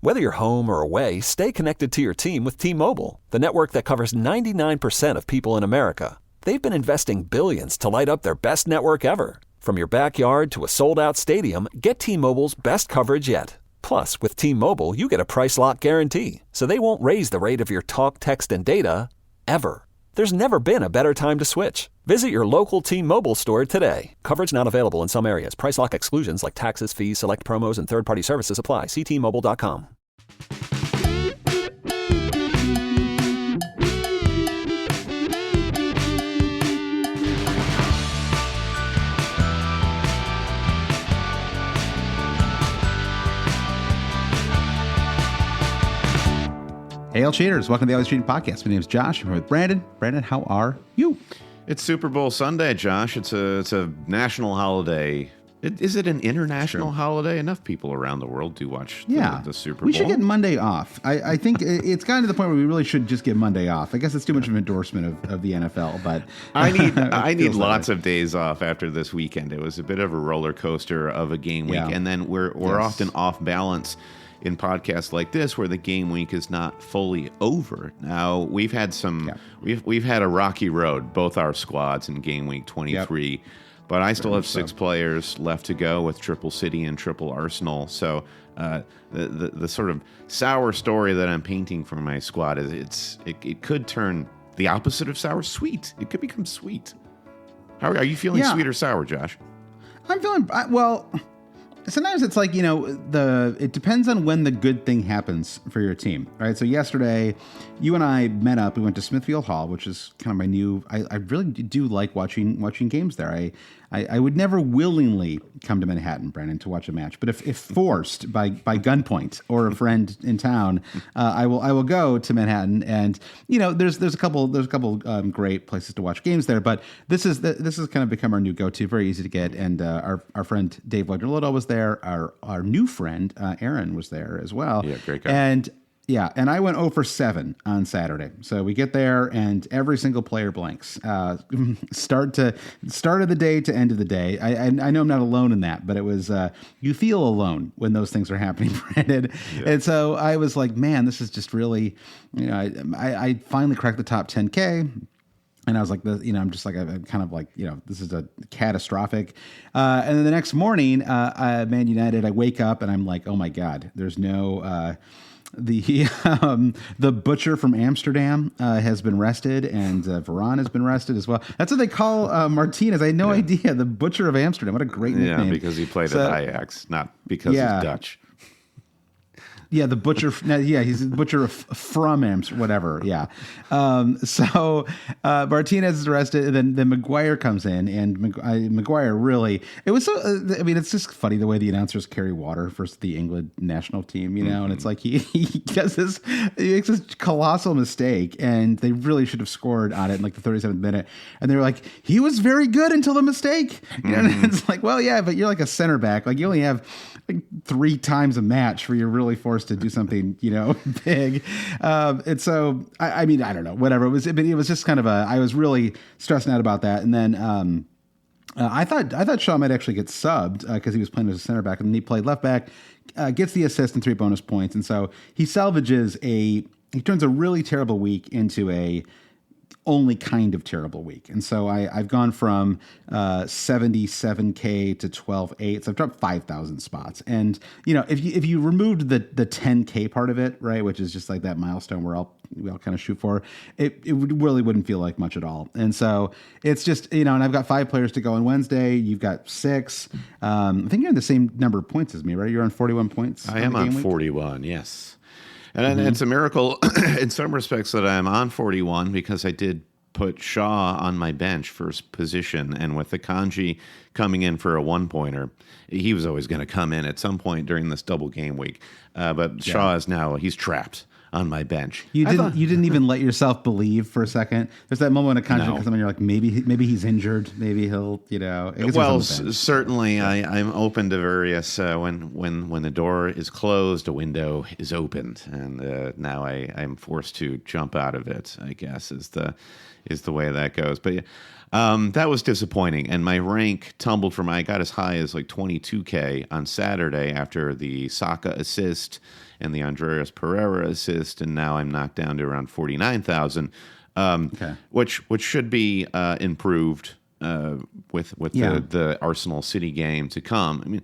Whether you're home or away, stay connected to your team with T-Mobile, the network that covers 99% of people in America. They've been investing billions to light up their best network ever. From your backyard to a sold-out stadium, get T-Mobile's best coverage yet. Plus, with T-Mobile, you get a price lock guarantee, so they won't raise the rate of your talk, text, and data, ever. There's never been a better time to switch. Visit your local T-Mobile store today. Coverage not available in some areas. Price lock exclusions like taxes, fees, select promos, and third-party services apply. See T-Mobile.com. Hey, all cheaters. Welcome to the Always Cheating Podcast. My name is Josh. I'm here with Brandon. Brandon, how are you? It's Super Bowl Sunday, Josh. It's a national holiday. Is it an international holiday? Enough people around the world do watch the Super Bowl. We should get Monday off. I think it's gotten to the point where we really should just get Monday off. I guess it's too much of an endorsement of the NFL, but I need lots of days off after this weekend. It was a bit of a roller coaster of a game week, and then we're often off balance in podcasts like this where the game week is not fully over. Now, we've had we've had a rocky road, both our squads in game week 23, but I still have 6 players left to go with Triple City and Triple Arsenal. So the sort of sour story that I'm painting for my squad is it could turn the opposite of sour sweet. It could become sweet. How are you feeling, sweet or sour, Josh? I'm feeling, well, sometimes it's like, it depends on when the good thing happens for your team, right? So yesterday, you and I met up. We went to Smithfield Hall, which is kind of my new. I really do like watching games there. I would never willingly come to Manhattan, Brandon, to watch a match, but if forced by gunpoint or a friend in town, I will go to Manhattan. And there's a couple great places to watch games there, but this has kind of become our new go-to. Very easy to get, and our friend Dave Lagerlotto was there. Our new friend Aaron was there as well. Yeah, great guy. And I went 0 for 7 on Saturday. So we get there, and every single player blanks. Start of the day to end of the day. I know I'm not alone in that, but it was you feel alone when those things are happening, Brandon. Yeah. And so I was like, man, this is just really, I finally cracked the top 10K. And I was like, I'm just like, I'm kind of like, this is a catastrophic. And then the next morning, Man United, I wake up and I'm like, oh my God, there's no. The butcher from Amsterdam has been rested, and Varane has been rested as well. That's what they call Martinez. I had no idea. The butcher of Amsterdam. What a great nickname. Yeah, because he played at Ajax, not because he's Dutch. Yeah, the butcher. He's the butcher from Amsterdam, whatever. Yeah. So Martinez is arrested, and then Maguire comes in, and Maguire really. It was so. It's just funny the way the announcers carry water for the England national team, and it's like he makes this colossal mistake, and they really should have scored on it in like the 37th minute, and they were like, he was very good until the mistake. And it's like, well, yeah, but you're like a center back, like you only have like 3 times a match where you're really forced to do something, big. And so, I don't know, whatever. It was just kind of I was really stressing out about that. And then I thought Shaw might actually get subbed because he was playing as a center back, and then he played left back, gets the assist and 3 bonus points. And so he turns a really terrible week into a only kind of terrible week. And so I've gone from 77K to 12.8. So I've dropped 5,000 spots. And, if you removed the 10K part of it, right, which is just like that milestone we all kind of shoot for, it really wouldn't feel like much at all. And so it's just, and I've got 5 players to go on Wednesday. You've got 6. I think you're in the same number of points as me, right? You're on 41 points. I am on 41, yes. And it's a miracle in some respects that I'm on 41 because I did put Shaw on my bench first position. And with the Kanji coming in for a 1-pointer, he was always going to come in at some point during this double game week. But Shaw is he's trapped on my bench. You didn't even let yourself believe for a second. There's that moment of conscience because you're like, maybe he's injured. Maybe he'll, Well, certainly I'm open to various, when the door is closed, a window is opened. And now I'm forced to jump out of it, I guess, is the way that goes. But that was disappointing. And my rank tumbled I got as high as like 22K on Saturday after the Saka assist and the Andreas Pereira assist, and now I'm knocked down to around 49,000, which should be improved with the Arsenal City game to come. I mean,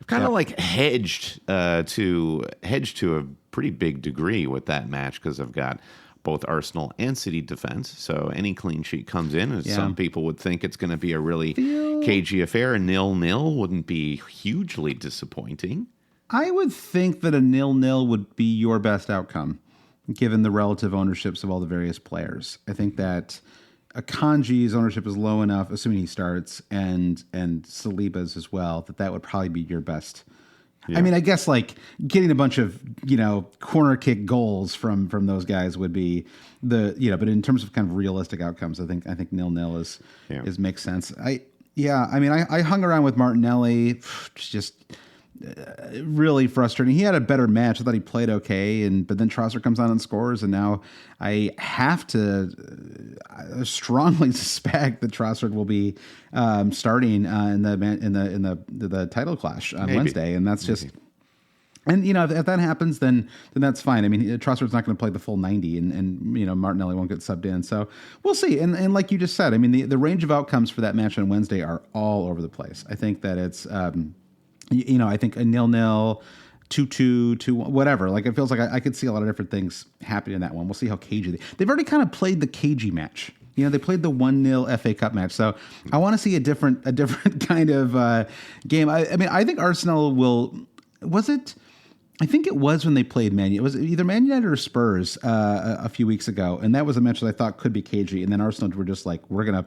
I've kind of like hedged to a pretty big degree with that match because I've got both Arsenal and City defense. So any clean sheet comes in, and some people would think it's going to be a really cagey affair. A 0-0 wouldn't be hugely disappointing. I would think that a 0-0 would be your best outcome, given the relative ownerships of all the various players. I think that Akanji's ownership is low enough, assuming he starts, and Saliba's as well, that would probably be your best. Yeah. I mean, I guess like getting a bunch of, corner kick goals from those guys would be but in terms of kind of realistic outcomes, I think 0-0 is makes sense. I hung around with Martinelli, just really frustrating. He had a better match. I thought he played okay, but then Trossard comes on and scores, and now I have to strongly suspect that Trossard will be starting in the title clash on Wednesday, and that's just. And if that happens, then that's fine. I mean, Trossard's not going to play the full 90, and Martinelli won't get subbed in. So we'll see. And like you just said, I mean, the range of outcomes for that match on Wednesday are all over the place. I think that it's. I think a 0-0, 2-2, 2-1, whatever. Like, it feels like I could see a lot of different things happening in that one. We'll see how cagey they've already kind of played the cagey match. They played the 1-0 FA Cup match. So I want to see a different kind of game. I mean, I think Arsenal I think it was when they played Man United. It was either Man United or Spurs a few weeks ago, and that was a match that I thought could be cagey. And then Arsenal were just like, we're gonna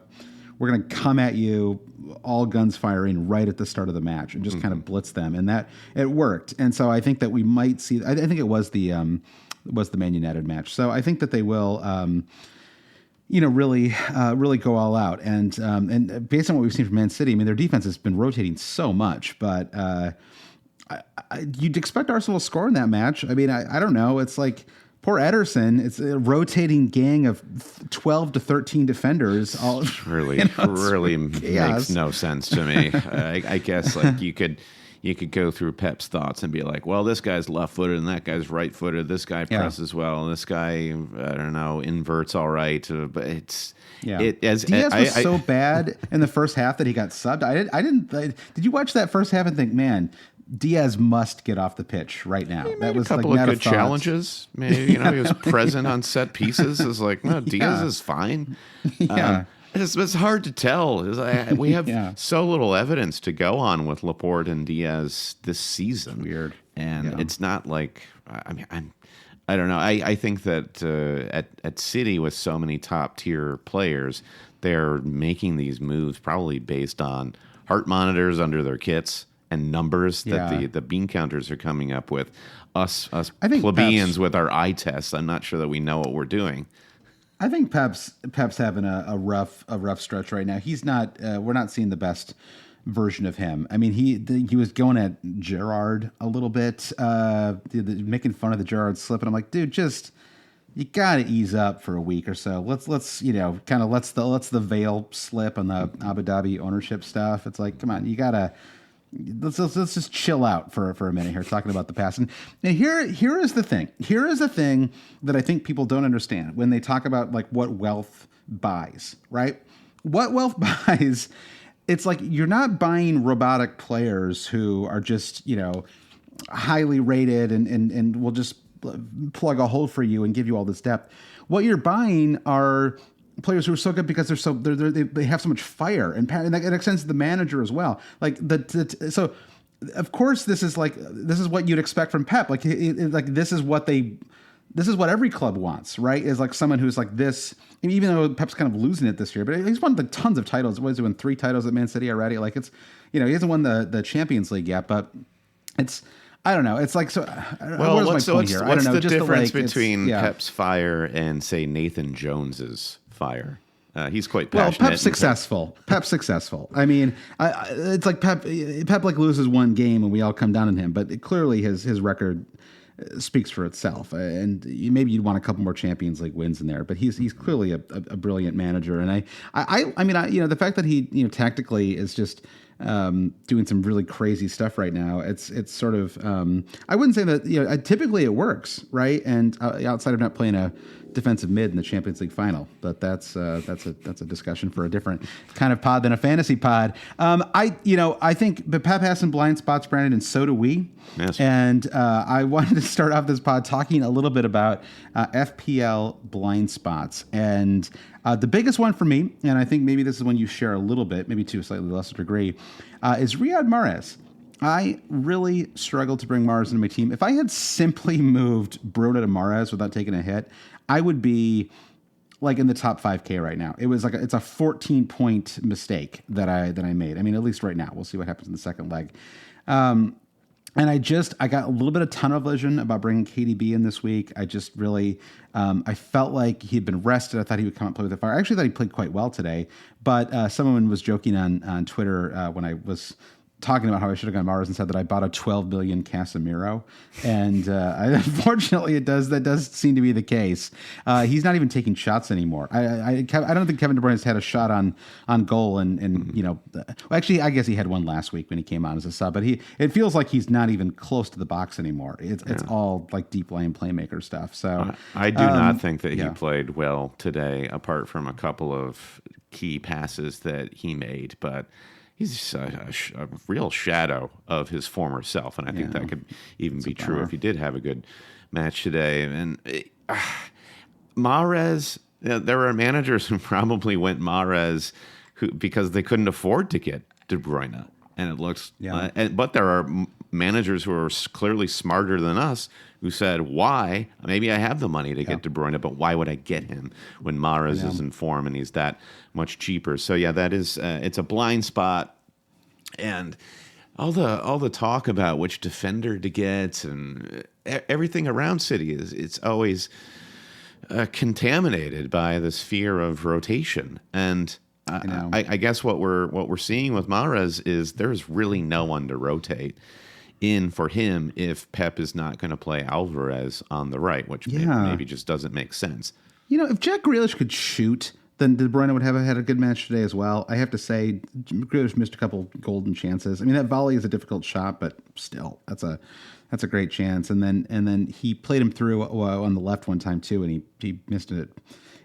come at you, all guns firing right at the start of the match, and just kind of blitz them, and that it worked. And so I think that we might see. I think it was the Man United match. So I think that they will, really go all out. And based on what we've seen from Man City, I mean, their defense has been rotating so much, but you'd expect Arsenal to score in that match. I mean, I don't know. It's like. Poor Ederson, it's a rotating gang of 12 to 13 defenders. All really makes no sense to me. I guess like you could go through Pep's thoughts and be like, well, this guy's left-footed and that guy's right-footed. This guy presses well, and this guy, I don't know, inverts all right. But it's Diaz was so bad in the first half that he got subbed. Did you watch that first half and think, man, Diaz must get off the pitch right now? That was a couple of good challenges. Maybe he was present on set pieces. It's like, no, Diaz is fine. It's hard to tell. We have so little evidence to go on with Laporte and Diaz this season. It's weird, and it's not like I don't know. I think that at City with so many top tier players, they're making these moves probably based on heart monitors under their kits. And numbers that the bean counters are coming up with. Us plebeians with our eye tests, I'm not sure that we know what we're doing. I think Pep's having a rough stretch right now. He's not. We're not seeing the best version of him. I mean, he was going at Gerrard a little bit, making fun of the Gerrard slip, and I'm like, dude, you gotta ease up for a week or so. Let's kind of lets the veil slip on the Abu Dhabi ownership stuff. It's like, come on, you gotta. Let's just chill out for a minute here, talking about the past. And here is the thing. Here is a thing that I think people don't understand when they talk about like what wealth buys, right? What wealth buys, it's like you're not buying robotic players who are just, highly rated and will just plug a hole for you and give you all this depth. What you're buying are players who are so good because they have so much fire, and that extends to the manager as well. Like so, of course, this is what you'd expect from Pep. This is what every club wants, right? Is like someone who's like this. Even though Pep's kind of losing it this year, but he's won tons of titles. What is he won 3 titles at Man City already? Like it's he hasn't won the Champions League yet, but it's. I don't know. It's like so. Well, what's the difference between Pep's fire and say Nathan Jones's fire? He's quite passionate. Well, Pep's successful. I mean, it's like Pep like loses one game and we all come down on him, but clearly his record speaks for itself. And maybe you'd want a couple more Champions League wins in there, but he's clearly a brilliant manager. And I mean, the fact that he tactically is just doing some really crazy stuff right now. It's sort of I wouldn't say that typically it works, right? And outside of not playing a defensive mid in the Champions League final, but that's a discussion for a different kind of pod than a fantasy pod. I think Pep has some blind spots, Brandon, and so do we. Yes. And I wanted to start off this pod talking a little bit about FPL blind spots. And the biggest one for me, and I think maybe this is one you share a little bit, maybe to a slightly lesser degree, is Riyad Mahrez. I really struggled to bring Mahrez into my team. If I had simply moved Bruno to Mahrez without taking a hit, I would be like in the top 5K right now. It was it's a 14-point mistake that I made. I mean, at least right now. We'll see what happens in the second leg. And I got a little bit of tunnel vision about bringing KDB in this week. I just really, I felt like he had been rested. I thought he would come and play with the fire. I actually thought he played quite well today, but someone was joking on Twitter when I was talking about how I should have gone Mahrez and said that I bought a 12 billion Casemiro. And unfortunately, that does seem to be the case. He's not even taking shots anymore. I don't think Kevin De Bruyne has had a shot on goal. Actually, I guess he had one last week when he came on as a sub, but it feels like he's not even close to the box anymore. It's all like deep lane playmaker stuff. So I do not think that he played well today, apart from a couple of key passes that he made, but he's a real shadow of his former self, and I think that could even be true if he did have a good match today. And Mahrez, there are managers who probably went Mahrez because they couldn't afford to get De Bruyne, and it looks. But there are managers who are clearly smarter than us who said, "Why? Maybe I have the money to get De Bruyne, but why would I get him when Mahrez is in form and he's that much cheaper?" So that is it's a blind spot, and all the talk about which defender to get and everything around City it's always contaminated by this fear of rotation. And I guess what we're seeing with Mahrez is there's really no one to rotate in for him if Pep is not going to play Alvarez on the right, which maybe just doesn't make sense. If Jack Grealish could shoot, then De Bruyne would have had a good match today as well. I have to say, Grealish missed a couple golden chances. I mean, that volley is a difficult shot, but still, that's a great chance. And then he played him through on the left one time too, and he missed it.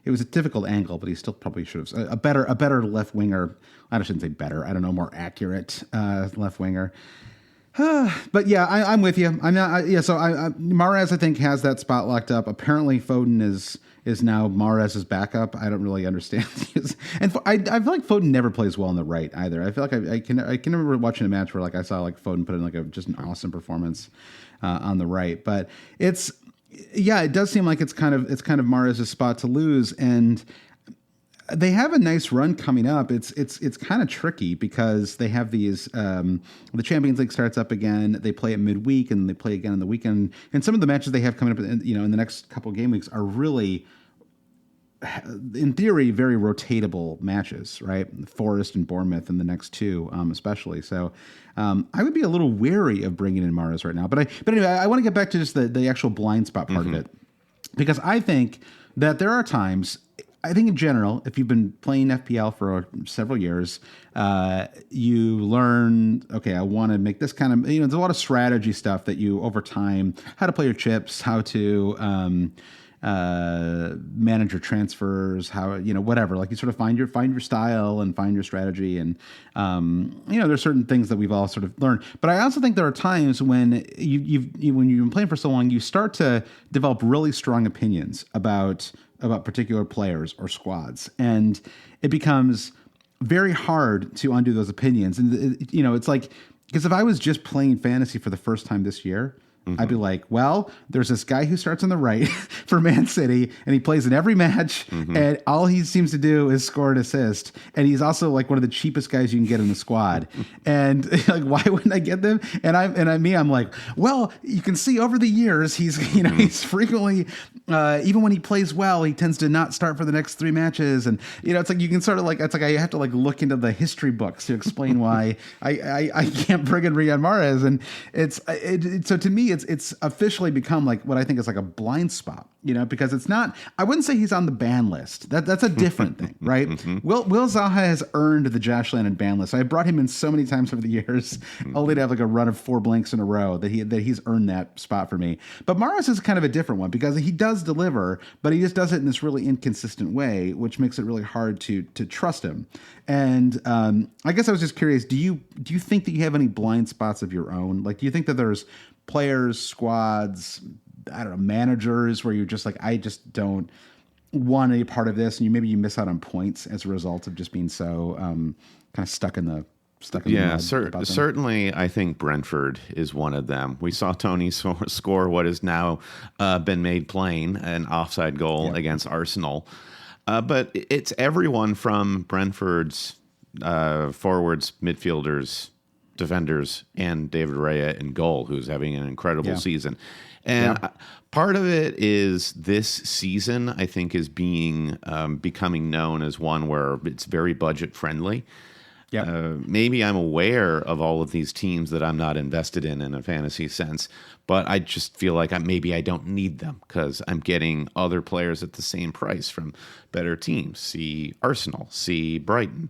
It was a difficult angle, but he still probably should have a better left winger. I shouldn't say better. I don't know, more accurate left winger. But I'm with you. I'm not. So Mahrez, I think, has that spot locked up. Apparently, Foden is now Mahrez's backup. I don't really understand. And I feel like Foden never plays well on the right either. I feel like I can remember watching a match where I saw Foden put in just an awesome performance on the right. But it does seem like it's kind of Mahrez's spot to lose, and they have a nice run coming up. It's kind of tricky because they have these. The Champions League starts up again. They play it midweek and they play again on the weekend. And some of the matches they have coming up, in the next couple of game weeks are really, in theory, very rotatable matches, right? Forest and Bournemouth in the next two, especially. So I would be a little wary of bringing in Mahrez right now. But anyway, I want to get back to just the actual blind spot part of it, because I think that there are times. I think in general, if you've been playing FPL for several years, you learn, okay, I want to make this kind of, there's a lot of strategy stuff that you, over time, how to play your chips, how to manage your transfers, how, whatever, like you sort of find your style and find your strategy. And, there's certain things that we've all sort of learned. But I also think there are times when when you've been playing for so long, you start to develop really strong opinions about particular players or squads. And it becomes very hard to undo those opinions. And, it's like, because if I was just playing fantasy for the first time this year, I'd be like, well, there's this guy who starts on the right for Man City, and he plays in every match, and all he seems to do is score an assist. And he's also like one of the cheapest guys you can get in the squad. And why wouldn't I get them? And I'm like, well, you can see over the years he's he's frequently, even when he plays well, he tends to not start for the next three matches. And it's like you can sort of I have to look into the history books to explain why I can't bring in Riyad Mahrez. And so to me, it's officially become like what I think is like a blind spot, because it's not. I wouldn't say he's on the ban list. That's a different thing, right? Will Zaha has earned the Josh Lennon ban list. I brought him in so many times over the years, only to have like a run of 4 blanks in a row that he's earned that spot for me. But Mahrez is kind of a different one because he does deliver, but he just does it in this really inconsistent way, which makes it really hard to trust him. And I guess I was just curious, do you think that you have any blind spots of your own? Like, do you think that there's players, squads, I don't know, managers where you're just like, I just don't want any part of this, and maybe you miss out on points as a result of just being so kind of stuck in the mud certainly. I think Brentford is one of them. We saw Toney score what has now been made plain, an offside goal against Arsenal. But it's everyone from Brentford's forwards, midfielders, defenders, and David Raya in goal, who's having an incredible season. And part of it is this season, I think, is becoming known as one where it's very budget friendly. Maybe I'm aware of all of these teams that I'm not invested in a fantasy sense, but I just feel like maybe I don't need them because I'm getting other players at the same price from better teams. See Arsenal, see Brighton.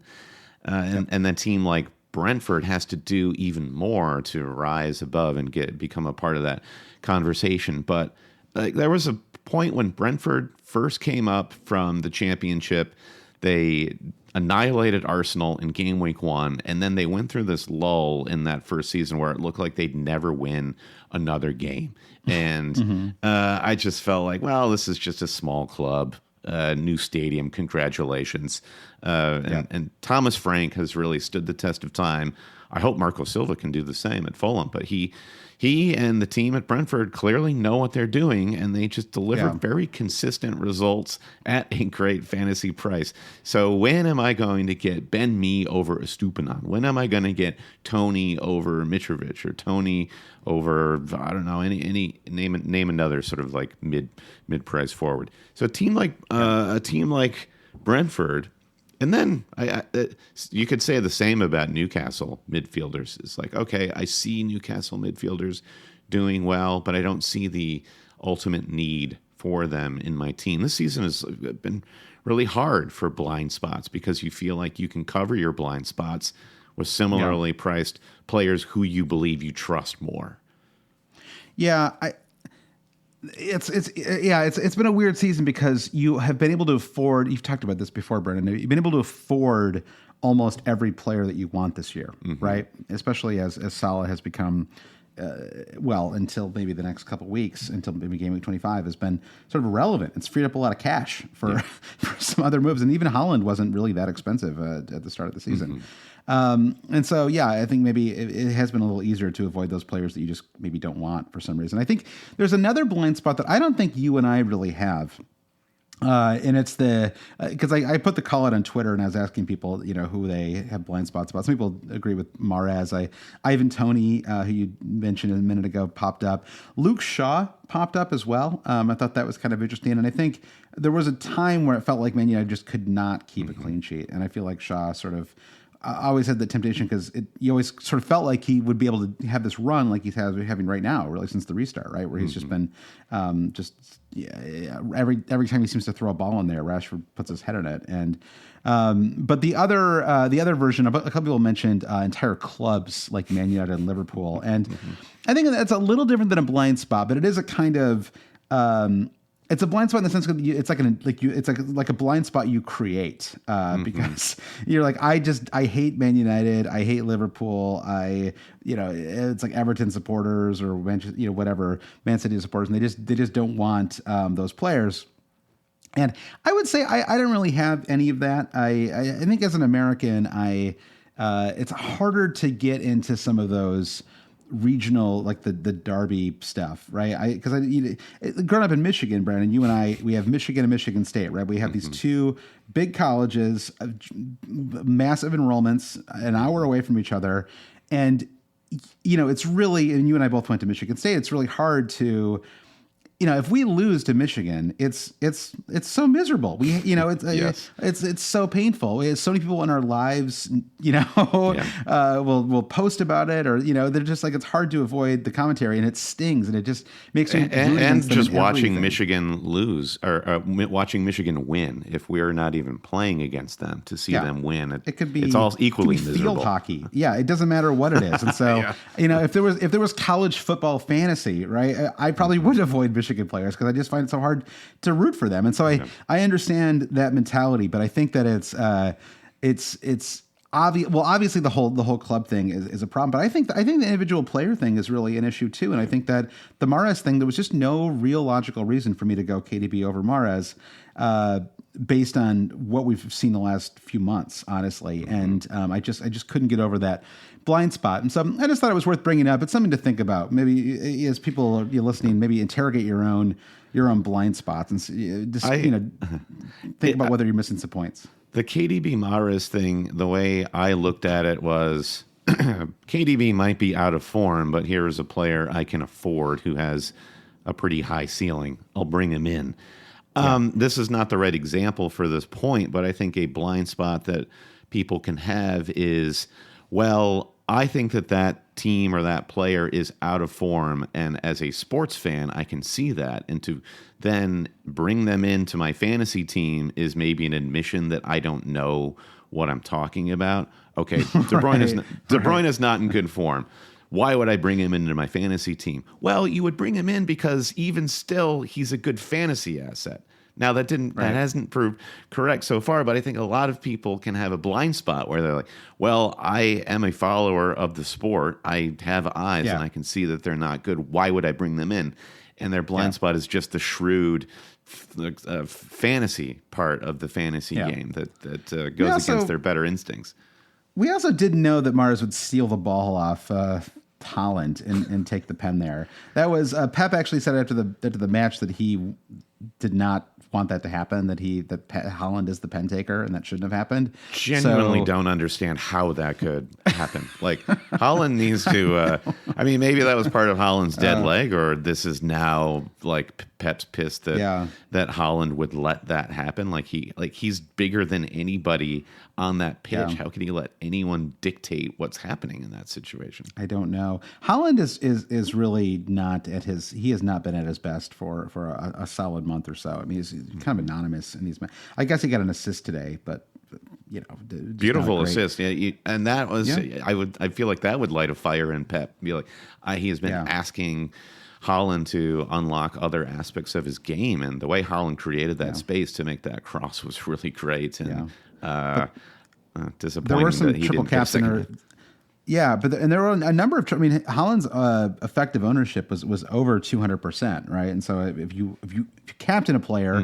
And a team like Brentford has to do even more to rise above and become a part of that conversation. But there was a point when Brentford first came up from the championship. They annihilated Arsenal in game week 1, and then they went through this lull in that first season where it looked like they'd never win another game. And I just felt like, well, this is just a small club, new stadium, congratulations. And Thomas Frank has really stood the test of time. I hope Marco Silva can do the same at Fulham, but he and the team at Brentford clearly know what they're doing, and they just deliver very consistent results at a great fantasy price. So when am I going to get Ben Mee over Estupiñán? When am I going to get Toney over Mitrovic, or Toney over, I don't know, any name another sort of like mid price forward? So a team like Brentford. And then you could say the same about Newcastle midfielders. It's like, okay, I see Newcastle midfielders doing well, but I don't see the ultimate need for them in my team. This season has been really hard for blind spots because you feel like you can cover your blind spots with similarly priced players who you believe you trust more. Yeah, It's been a weird season because you have been able to afford. You've talked about this before, Brendan. You've been able to afford almost every player that you want this year, right? Especially as Salah has become, until maybe the next couple of weeks, until maybe game week 25, has been sort of irrelevant. It's freed up a lot of cash for some other moves, and even Haaland wasn't really that expensive at the start of the season. And so, I think maybe it has been a little easier to avoid those players that you just maybe don't want for some reason. I think there's another blind spot that I don't think you and I really have. And it's because I put the call out on Twitter and I was asking people, who they have blind spots about. Some people agree with Mahrez. Ivan Toney, who you mentioned a minute ago, popped up. Luke Shaw popped up as well. I thought that was kind of interesting. And I think there was a time where it felt like Man United just could not keep a clean sheet. And I feel like Shaw sort of always had the temptation because you always sort of felt like he would be able to have this run like he's having right now, really since the restart, right? Where he's just been every time he seems to throw a ball in there, Rashford puts his head on it. And but the other version, a couple people mentioned entire clubs like Man United and Liverpool, and I think that's a little different than a blind spot, but it is a kind of it's a blind spot in the sense that it's like a blind spot you create because you're like, I hate Man United, I hate Liverpool, it's like Everton supporters or whatever Man City supporters, and they just don't want those players. And I would say I don't really have any of that. I think as an American, it's harder to get into some of those regional, like the Derby stuff, right? Because growing up in Michigan, Brandon, you and I, we have Michigan and Michigan State, right? We have these two big colleges, massive enrollments, an hour away from each other, and it's really, and you and I both went to Michigan State. It's really hard to if we lose to Michigan, it's so miserable. We, Yes. it's so painful. We have so many people in our lives, will post about it, or they're just like, it's hard to avoid the commentary, and it stings, and it just makes me and just watching Michigan lose or watching Michigan win. If we're not even playing against them, to see them win, it could be. It's all equally miserable. Field hockey. Yeah, it doesn't matter what it is. And so if there was college football fantasy, right, I probably would avoid Michigan players because I just find it so hard to root for them. And so I understand that mentality, but I think that it's obvious. Well, obviously the whole club thing is a problem, but I think the individual player thing is really an issue too. And I think that the Mahrez thing, there was just no real logical reason for me to go KDB over Mahrez, based on what we've seen the last few months, honestly. And I just couldn't get over that blind spot. And so I just thought it was worth bringing up. It's something to think about. Maybe as people are listening, maybe interrogate your own blind spots and just think about whether you're missing some points. The KDB Mahrez thing, the way I looked at it was KDB might be out of form, but here's a player I can afford who has a pretty high ceiling. I'll bring him in. This is not the right example for this point, but I think a blind spot that people can have is, well, I think that team or that player is out of form, and as a sports fan, I can see that, and to then bring them into my fantasy team is maybe an admission that I don't know what I'm talking about. Okay, De Bruyne is not in good form. Why would I bring him into my fantasy team? Well, you would bring him in because even still, he's a good fantasy asset. Now that hasn't proved correct so far, but I think a lot of people can have a blind spot where they're like, well, I am a follower of the sport. I have eyes and I can see that they're not good. Why would I bring them in? And their blind spot is just the shrewd fantasy part of the fantasy game that goes against their better instincts. We also didn't know that Mahrez would steal the ball off Holland and take the pen there. That was Pep actually said after the match that he did not want that to happen, that Holland is the pen taker, and that shouldn't have happened. Genuinely don't understand how that could happen. Like, Holland needs to, maybe that was part of Holland's dead leg, or this is now like Pep's pissed that Holland would let that happen. He's bigger than anybody on that pitch. Yeah. How can he let anyone dictate what's happening in that situation? I don't know. Holland is really not at his. He has not been at his best for a solid month or so. I mean, he's kind of anonymous, and I guess he got an assist today, but beautiful assist. Yeah, and that was. Yeah. I feel like that would light a fire in Pep. Be like, he has been asking Holland to unlock other aspects of his game, and the way Holland created that space to make that cross was really great. And disappointing. There were some that he triple didn't caps in there. Yeah, but there were a number of. Holland's effective ownership was over 200%, right? And so if you captain a player,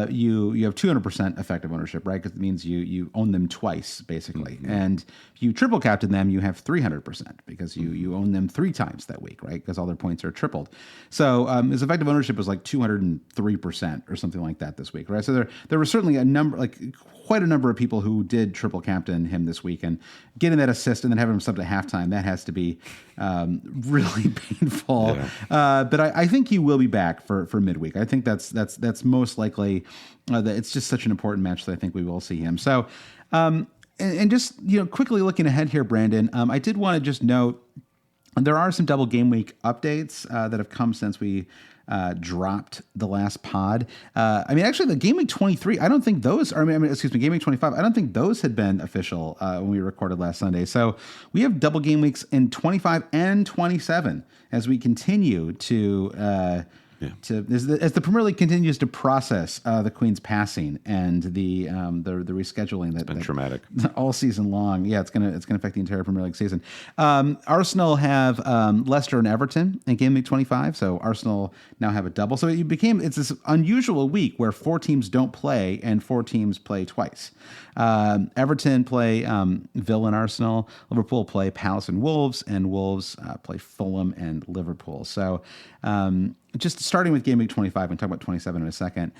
you have 200% effective ownership, right? Because it means you own them twice, basically. Mm-hmm. And if you triple captain them, you have 300% because you own them 3 times that week, right? Because all their points are tripled. So his effective ownership was like 203% or something like that this week, right? So there were certainly quite a number of people who did triple captain him this week, and getting that assist and then having him sub to halftime, that has to be really painful. Yeah. But I think he will be back for midweek. I think that's most likely. That it's just such an important match that I think we will see him. So, and just quickly looking ahead here, Brandon, I did want to just note there are some double game week updates that have come since we dropped the last pod. Actually, the game week 23, I don't think those are. Game week 25. I don't think those had been official when we recorded last Sunday. So we have double game weeks in 25 and 27 as we continue to. As the Premier League continues to process the Queen's passing and the rescheduling that's been traumatic all season long. Yeah, it's gonna affect the entire Premier League season. Arsenal have Leicester and Everton in game week 25, so Arsenal now have a double. So it's this unusual week where 4 teams don't play and 4 teams play twice. Everton play Villa and Arsenal. Liverpool play Palace and Wolves play Fulham and Liverpool. So just starting with game week 25 and talk about 27 in a second.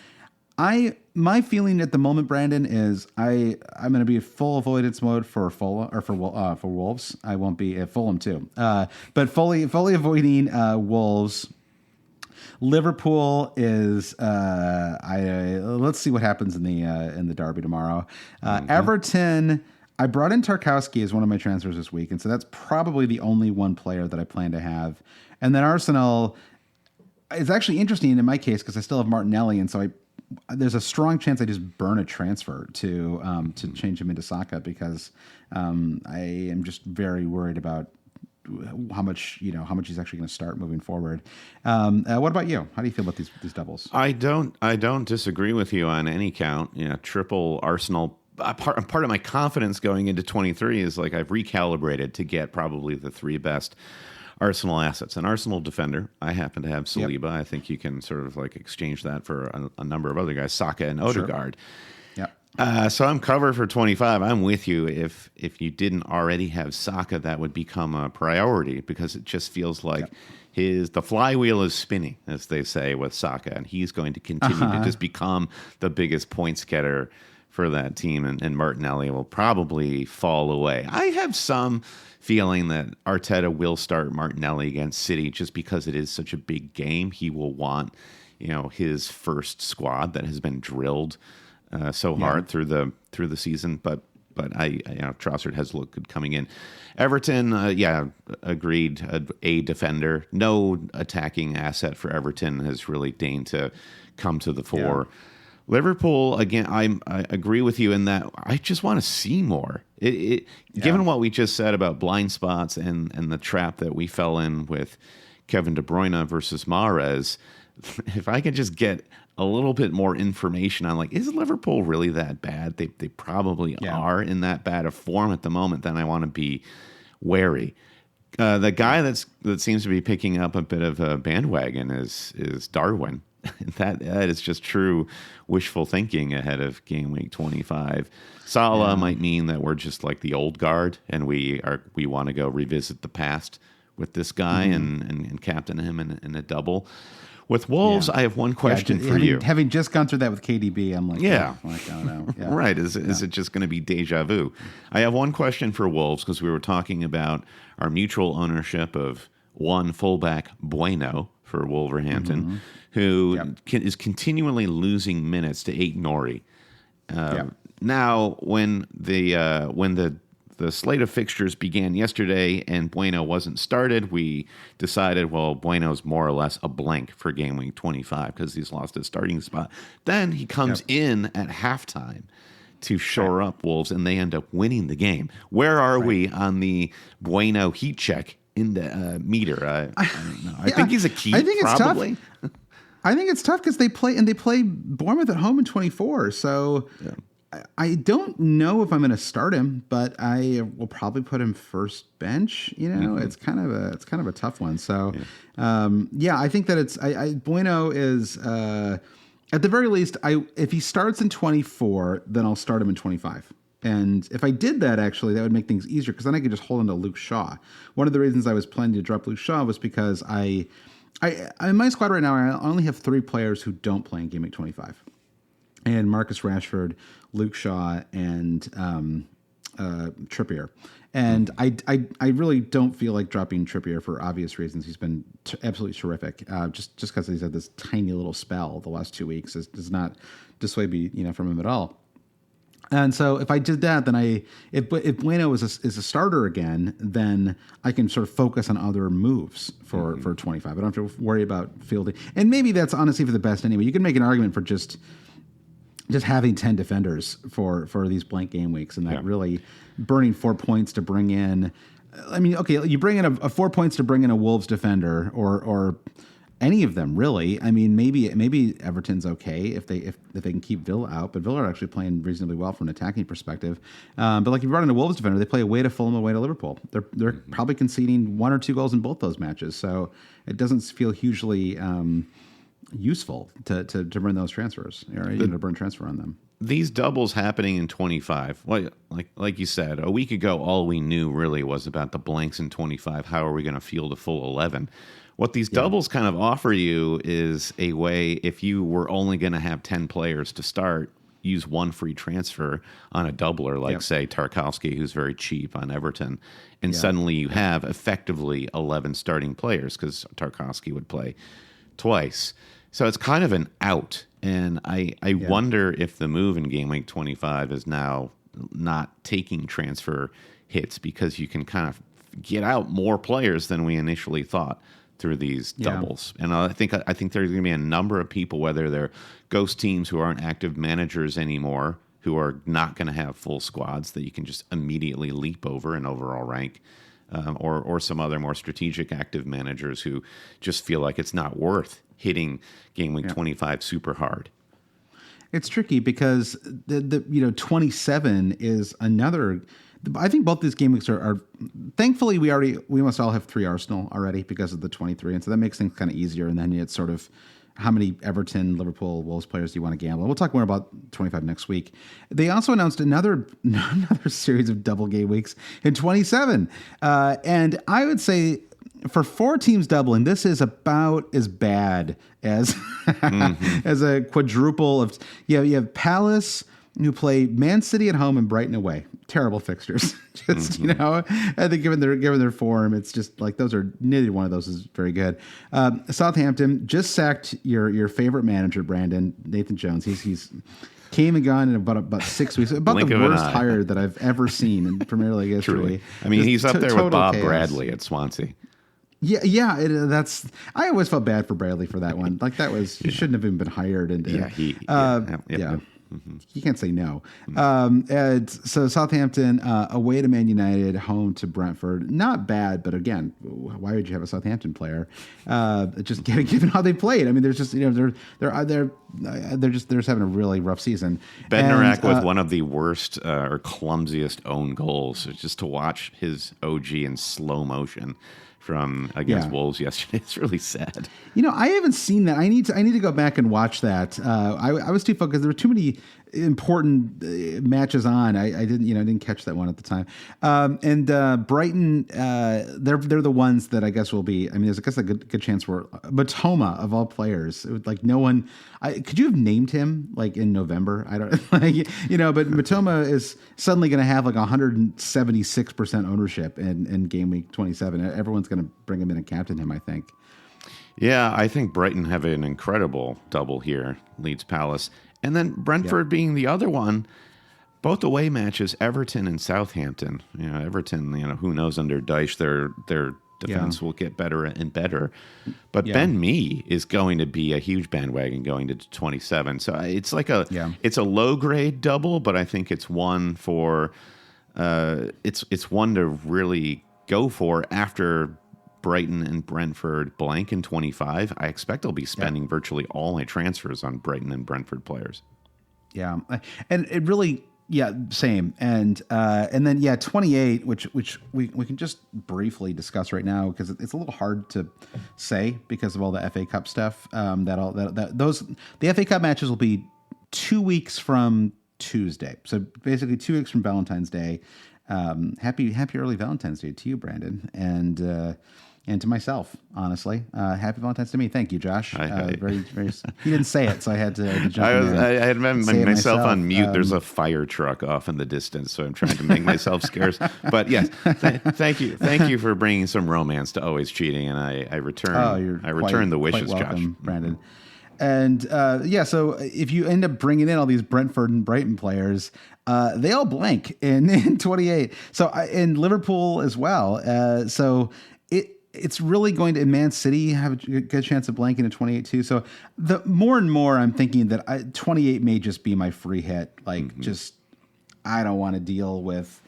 My feeling at the moment, Brandon, is I'm going to be full avoidance mode for Fulham or for Wolves. I won't be at Fulham too, but fully avoiding Wolves. Liverpool is. Let's see what happens in the derby tomorrow. Everton. I brought in Tarkowski as one of my transfers this week, and so that's probably the only one player that I plan to have. And then Arsenal is actually interesting in my case because I still have Martinelli, and so there's a strong chance I just burn a transfer to change him into Saka because I am just very worried about how much he's actually going to start moving forward. What about you? How do you feel about these doubles? I don't disagree with you on any count. Triple Arsenal. Part of my confidence going into 23 is like I've recalibrated to get probably the three best Arsenal assets. An Arsenal defender, I happen to have Saliba. Yep. I think you can sort of like exchange that for a number of other guys, Saka and Odegaard. Sure. Yeah. So I'm covered for 25. I'm with you. If you didn't already have Saka, that would become a priority because it just feels like the flywheel is spinning, as they say with Saka, and he's going to continue to just become the biggest points getter for that team, and Martinelli will probably fall away. I have some feeling that Arteta will start Martinelli against City just because it is such a big game. He will want, his first squad that has been drilled so hard through the season. But Trossard has looked good coming in. Everton, agreed. A defender, no attacking asset for Everton has really deigned to come to the fore. Yeah. Liverpool, again, I agree with you in that I just want to see more. Given what we just said about blind spots and the trap that we fell in with Kevin De Bruyne versus Mahrez, if I could just get a little bit more information on, like, is Liverpool really that bad? They probably are in that bad of form at the moment, then I want to be wary. The guy that seems to be picking up a bit of a bandwagon is Darwin. That is just true wishful thinking ahead of game week 25. Salah might mean that we're just like the old guard and we want to go revisit the past with this guy and captain him in a double. With Wolves, I have one question for you. Having just gone through that with KDB, I'm like, oh no. Yeah. Right. Is it just going to be deja vu? I have one question for Wolves because we were talking about our mutual ownership of one fullback, Bueno, for Wolverhampton, who is continually losing minutes to Aït-Nouri. Now, when the slate of fixtures began yesterday and Bueno wasn't started, we decided, well, Bueno's more or less a blank for game week 25 because he's lost his starting spot. Then he comes in at halftime to shore up Wolves, and they end up winning the game. Where are we on the Bueno heat check in the meter? I don't know. I think he's a key. I think it's probably. Tough. I think it's tough because they play Bournemouth at home in 24. So I don't know if I'm going to start him, but I will probably put him first bench. It's kind of a tough one. So I think that Bueno is at the very least. If he starts in 24, then I'll start him in 25. And if I did that, actually, that would make things easier because then I could just hold on to Luke Shaw. One of the reasons I was planning to drop Luke Shaw was because I in my squad right now, I only have 3 players who don't play in Game Week 25. And Marcus Rashford, Luke Shaw, and Trippier. And I really don't feel like dropping Trippier for obvious reasons. He's been absolutely terrific. Just because he's had this tiny little spell the last 2 weeks does not dissuade me from him at all. And so if I did that, then if Bueno is a starter again, then I can sort of focus on other moves for 25. I don't have to worry about fielding. And maybe that's honestly for the best anyway. You can make an argument for just having 10 defenders for these blank game weeks and that really burning 4 points to bring in. I mean, okay, you bring in a 4 points to bring in a Wolves defender or any of them really. I mean, maybe Everton's okay if they can keep Villa out, but Villa are actually playing reasonably well from an attacking perspective. But like if you brought in a Wolves defender, they play away to Fulham, away to Liverpool. They're probably conceding 1 or 2 goals in both those matches, so it doesn't feel hugely useful to burn those transfers or even to burn transfer on them. These doubles happening in 25. Well, like you said, a week ago, all we knew really was about the blanks in 25. How are we going to field a full 11? What these doubles kind of offer you is a way, if you were only going to have 10 players to start, use one free transfer on a doubler, like, say, Tarkowski, who's very cheap on Everton. And suddenly you have effectively 11 starting players because Tarkowski would play twice. So it's kind of an out. And I wonder if the move in Game Week 25 is now not taking transfer hits because you can kind of get out more players than we initially thought through these doubles. And I think there's going to be a number of people, whether they're ghost teams who aren't active managers anymore, who are not going to have full squads that you can just immediately leap over in overall rank, or some other more strategic active managers who just feel like it's not worth hitting Game Week 25 super hard. It's tricky because the 27 is another. I think both these game weeks are thankfully we must all have 3 Arsenal already because of the 23, and so that makes things kind of easier. And then it's sort of how many Everton, Liverpool, Wolves players do you want to gamble? We'll talk more about 25 next week. They also announced another series of double game weeks in 27, and I would say for 4 teams doubling, this is about as bad as as a quadruple of. You have Palace, who play Man City at home and Brighton away. Terrible fixtures. Just, I think given their form, it's just like neither one of those is very good. Southampton just sacked your favorite manager, Brandon, Nathan Jones. He's came and gone in about 6 weeks. About the worst hire that I've ever seen in Premier League history. Truly. I mean, he's up there with Bob chaos. Bradley at Swansea. Yeah. I always felt bad for Bradley for that one. Like that was he shouldn't have even been hired. And you can't say no. And so Southampton away to Man United, home to Brentford. Not bad, but again, why would you have a Southampton player? Just given how they played. I mean, there's just they're just having a really rough season. Bednarak with one of the worst or clumsiest own goals. Just to watch his OG in slow motion from against Wolves yesterday. It's really sad. I haven't seen that. I need to go back and watch that. I was too focused. There were too many important matches on. I didn't catch that one at the time. And Brighton, they're the ones that I guess will be. I mean, there's a good chance where Matoma of all players, like no one. Could you have named him like in November? I don't but Matoma is suddenly going to have like 176% ownership in game week 27. Everyone's going to bring him in and captain him, I think. Yeah, I think Brighton have an incredible double here, Leeds Palace. And then Brentford being the other one, both away matches, Everton and Southampton. Everton, who knows under Dyche, their defense will get better and better. But Ben Mee is going to be a huge bandwagon going to 27. So it's like it's a low grade double, but I think it's one for it's one to really go for after Brighton and Brentford blank in 25. I expect I'll be spending virtually all my transfers on Brighton and Brentford players. Yeah, and it really, same. And then 28, which we can just briefly discuss right now because it's a little hard to say because of all the FA Cup stuff. The FA Cup matches will be 2 weeks from Tuesday, so basically 2 weeks from Valentine's Day. Happy early Valentine's Day to you, Brandon, and to myself, honestly. Happy Valentine's to me. Thank you, Josh. Very, very. He didn't say it, so I had to jump in. I had myself on mute. There's a fire truck off in the distance, so I'm trying to make myself scarce. But yes, thank you for bringing some romance to Always Cheating, and I return the wishes, quite welcome, Josh. Brandon. And so if you end up bringing in all these Brentford and Brighton players, they all blank in 28. So in Liverpool as well. So it's really going to, in Man City, have a good chance of blanking in 28 too. So the more and more I'm thinking that 28 may just be my free hit. Like I don't want to deal with.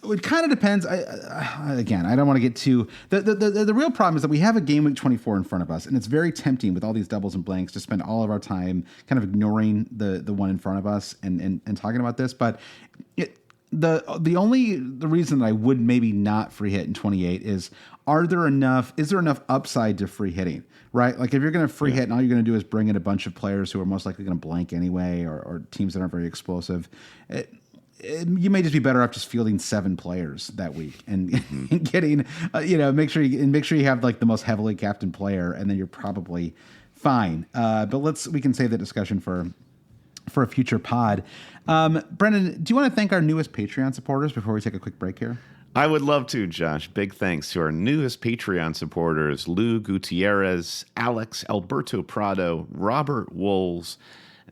It kind of depends. I don't want to get too. The real problem is that we have a game week 24 in front of us, and it's very tempting with all these doubles and blanks to spend all of our time kind of ignoring the one in front of us and talking about this. But the reason that I would maybe not free hit in 28 is is there enough upside to free hitting, right? Like if you're going to free hit and all you're going to do is bring in a bunch of players who are most likely going to blank anyway, or teams that aren't very explosive. You may just be better off just fielding 7 players that week and getting, make sure you have like the most heavily captained player, and then you're probably fine. But we can save that discussion for a future pod. Brendan, do you want to thank our newest Patreon supporters before we take a quick break here? I would love to, Josh. Big thanks to our newest Patreon supporters, Lou Gutierrez, Alex, Alberto Prado, Robert Wolves,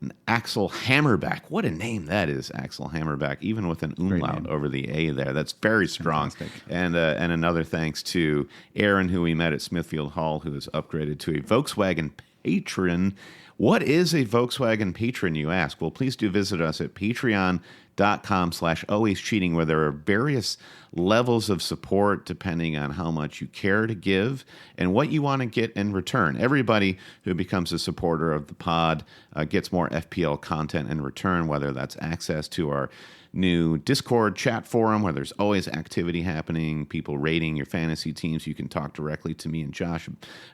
and Axel Hammerback. What a name that is, Axel Hammerback, even with an umlaut over the A there. That's very strong. Fantastic. And another thanks to Aaron, who we met at Smithfield Hall, who has upgraded to a Volkswagen patron. What is a Volkswagen patron, you ask? Well, please do visit us at patreon.com/alwayscheating, where there are various levels of support depending on how much you care to give and what you want to get in return. Everybody who becomes a supporter of the pod gets more FPL content in return, whether that's access to our new Discord chat forum where there's always activity happening, people rating your fantasy teams. You can talk directly to me and Josh.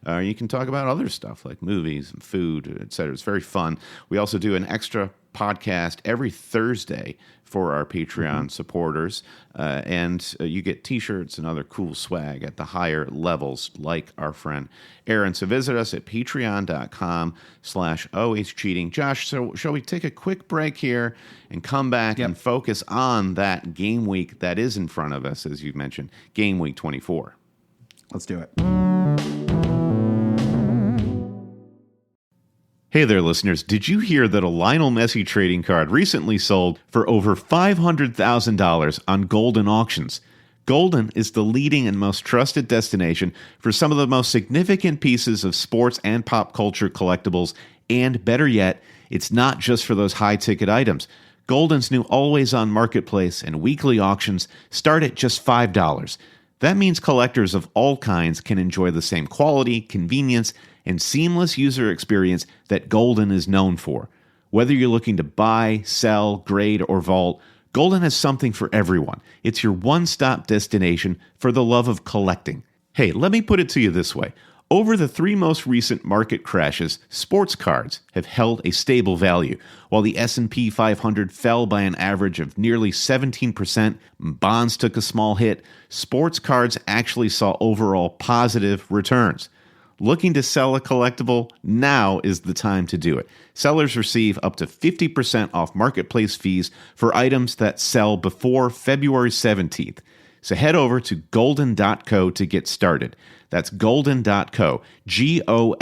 You can talk about other stuff like movies and food, etc. It's very fun. We also do an extra podcast every Thursday for our Patreon supporters, and you get t-shirts and other cool swag at the higher levels, like our friend Aaron. So visit us at patreon.com/alwayscheating. Josh, so shall we take a quick break here and come back and focus on that game week that is in front of us, as you mentioned, game week 24? Let's do it. Hey there, listeners. Did you hear that a Lionel Messi trading card recently sold for over $500,000 on Golden Auctions? Golden is the leading and most trusted destination for some of the most significant pieces of sports and pop culture collectibles, and better yet, it's not just for those high-ticket items. Golden's new always-on marketplace and weekly auctions start at just $5. That means collectors of all kinds can enjoy the same quality, convenience, and seamless user experience that Golden is known for. Whether you're looking to buy, sell, grade, or vault, Golden has something for everyone. It's your one-stop destination for the love of collecting. Hey, let me put it to you this way. Over the 3 most recent market crashes, sports cards have held a stable value. While the S&P 500 fell by an average of nearly 17%, bonds took a small hit, sports cards actually saw overall positive returns. Looking to sell a collectible? Now is the time to do it. Sellers receive up to 50% off marketplace fees for items that sell before February 17th. So head over to golden.co to get started. That's golden.co, GOLDIN.co.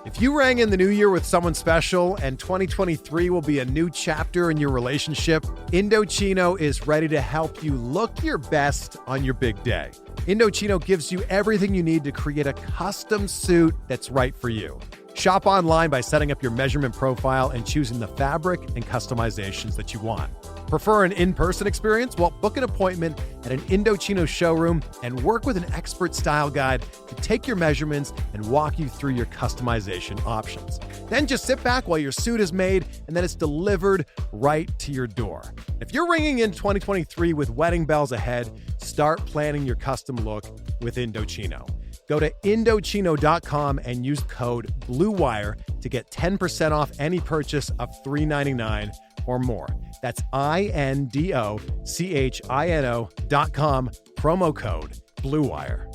If you rang in the new year with someone special and 2023 will be a new chapter in your relationship, Indochino is ready to help you look your best on your big day. Indochino gives you everything you need to create a custom suit that's right for you. Shop online by setting up your measurement profile and choosing the fabric and customizations that you want. Prefer an in-person experience? Well, book an appointment at an Indochino showroom and work with an expert style guide to take your measurements and walk you through your customization options. Then just sit back while your suit is made and then it's delivered right to your door. If you're ringing in 2023 with wedding bells ahead, start planning your custom look with Indochino. Go to Indochino.com and use code BLUEWIRE to get 10% off any purchase of $399 or more. That's INDOCHINO.com, promo code BLUEWIRE.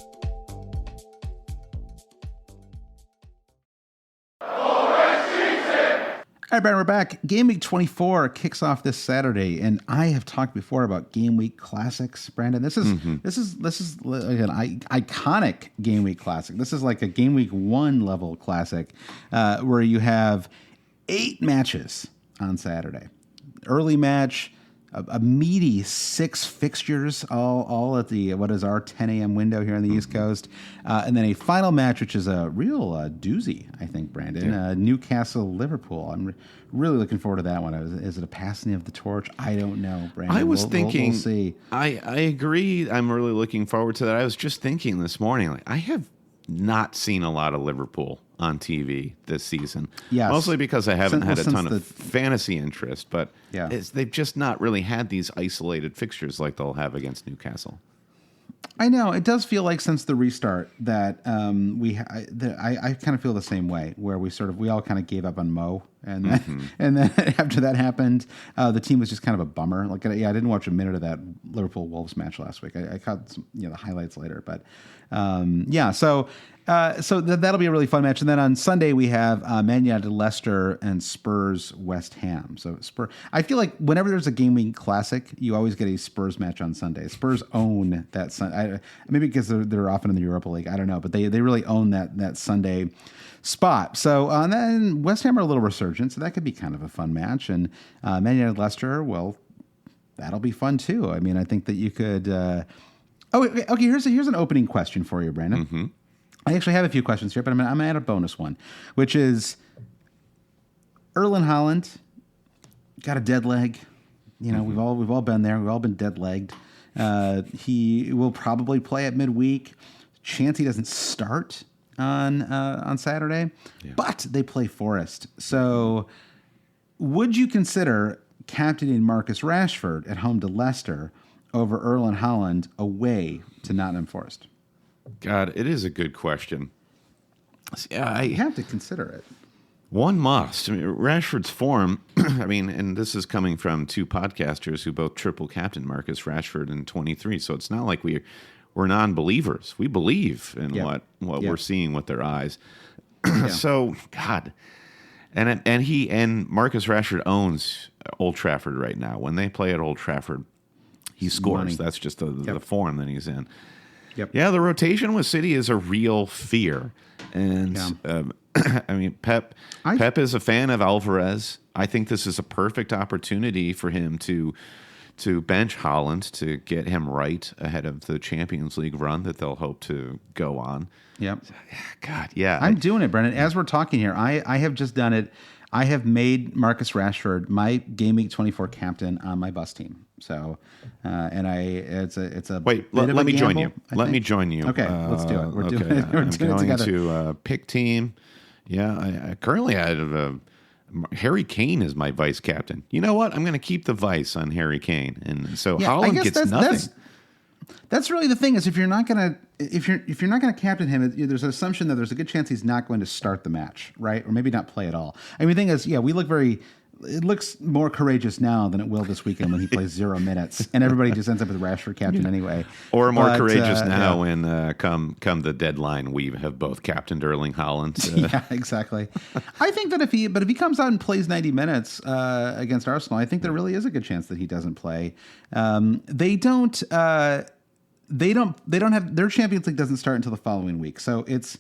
All right, Brandon, we're back. Game Week 24 kicks off this Saturday, and I have talked before about Game Week classics. Brandon, this is like an iconic Game Week classic. This is like a Game Week 1 level classic, where you have 8 matches on Saturday. Early match, a meaty 6 fixtures, all at the what is our 10 a.m. window here on the East Coast, and then a final match, which is a real doozy, I think, Brandon. Newcastle Liverpool. I'm really looking forward to that one. Is it a passing of the torch? I don't know, Brandon. I was thinking. We'll see. I agree. I'm really looking forward to that. I was just thinking this morning, like I have not seen a lot of Liverpool on TV this season. Yes. Mostly because I haven't had a ton of fantasy interest, but they've just not really had these isolated fixtures like they'll have against Newcastle. I know. It does feel like since the restart that I kind of feel the same way, where we all kind of gave up on Mo And then after that happened, the team was just kind of a bummer. Like, I didn't watch a minute of that Liverpool Wolves match last week. I caught some, the highlights later, but so that'll be a really fun match. And then on Sunday we have Man United Leicester and Spurs West Ham. So I feel like whenever there's a game week classic, you always get a Spurs match on Sunday. Spurs own that Sunday, maybe because they're often in the Europa League. I don't know, but they really own that Sunday spot. So and then West Ham are a little resurgent, so that could be kind of a fun match. And Man United Leicester, well, that'll be fun too. I mean, I think that you could. Okay. Here's an opening question for you, Brandon. Mm-hmm. I actually have a few questions here, but I'm gonna add a bonus one, which is Erling Haaland got a dead leg. We've all been there. We've all been dead legged. He will probably play at midweek. Chance he doesn't start on Saturday, but they play Forest. So, would you consider captaining Marcus Rashford at home to Leicester over Erling Haaland away to Nottingham Forest? God, it is a good question. Yeah, you have to consider it. One must. I mean, Rashford's form, and this is coming from two podcasters who both triple captain Marcus Rashford in 23, so it's not like we're non-believers. We believe in what we're seeing with their eyes. So, God. And Marcus Rashford owns Old Trafford right now. When they play at Old Trafford, he scores. Money. That's just the form that he's in. Yep. Yeah, the rotation with City is a real fear. And, Pep is a fan of Alvarez. I think this is a perfect opportunity for him to bench Haaland to get him right ahead of the Champions League run that they'll hope to go on. Yep. God, yeah. I'm doing it, Brendan. As we're talking here, I have just done it. I have made Marcus Rashford my Game Week 24 captain on my bus team. So, it's a wait. Let me join you. Let me join you. Okay, let's do it. We're doing it. We're doing it together. To pick team. Yeah, I currently have Harry Kane is my vice captain. You know what? I'm going to keep the vice on Harry Kane, and so Haaland gets nothing. That's really the thing is if you're not gonna captain him, there's an assumption that there's a good chance he's not going to start the match, right? Or maybe not play at all. I mean, the thing is, it looks more courageous now than it will this weekend when he plays 0 minutes, and everybody just ends up with Rashford captain anyway. Or more courageous now when come the deadline, we have both captained Erling Haaland. Yeah, exactly. I think that if he comes out and plays 90 minutes against Arsenal, I think there really is a good chance that he doesn't play. They don't have their Champions League doesn't start until the following week, so it's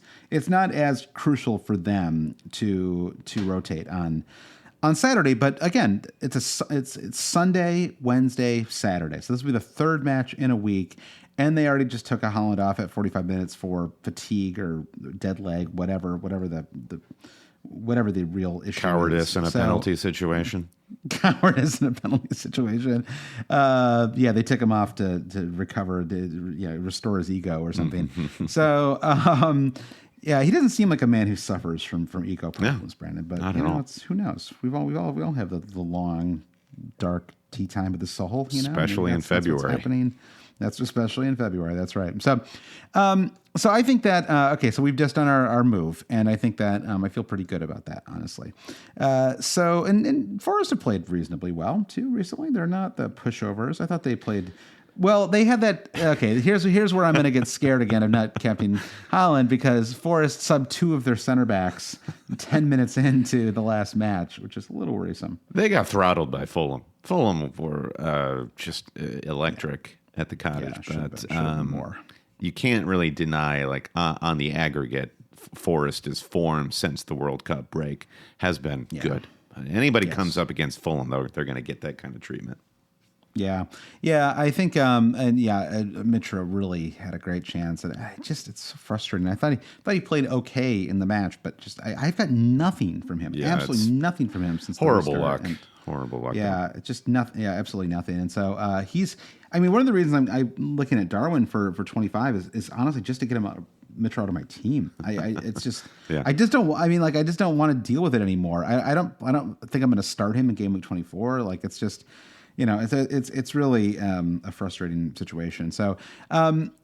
not as crucial for them to rotate on Saturday. But again, it's Sunday, Wednesday, Saturday, so this will be the third match in a week, and they already just took a Haaland off at 45 minutes for fatigue or dead leg, whatever the real issue cowardice is. In a penalty situation. Cowardice in a penalty situation. They took him off to recover, restore his ego or something. So, he doesn't seem like a man who suffers from ego problems, Brandon. But who knows? We all have the long, dark tea time of the soul. Especially in February. That's happening. That's especially in February. That's right. So, I think that so we've just done our move, and I think that I feel pretty good about that, honestly. And Forest have played reasonably well too recently. They're not the pushovers. I thought they played. Well, they had that. Okay, here's where I'm going to get scared again of not captaining Haaland, because Forest subbed 2 of their center backs 10 minutes into the last match, which is a little worrisome. They got throttled by Fulham. Fulham were just electric at the Cottage, but more. You can't really deny, on the aggregate, Forest's form since the World Cup break has been good. Anybody comes up against Fulham, they're going to get that kind of treatment. Yeah. I think, Mitra really had a great chance, and it's so frustrating. I thought he played okay in the match, but I've got nothing from him. Yeah, absolutely nothing from him since horrible luck. Horrible luck. Yeah, just nothing. Yeah, absolutely nothing. And so he's. I mean, one of the reasons I'm looking at Darwin for 25 is honestly just to get him Mitra out of my team. It's just. I just don't. I mean, I just don't want to deal with it anymore. I don't think I'm going to start him in game week 24. It's just. it's really a frustrating situation. So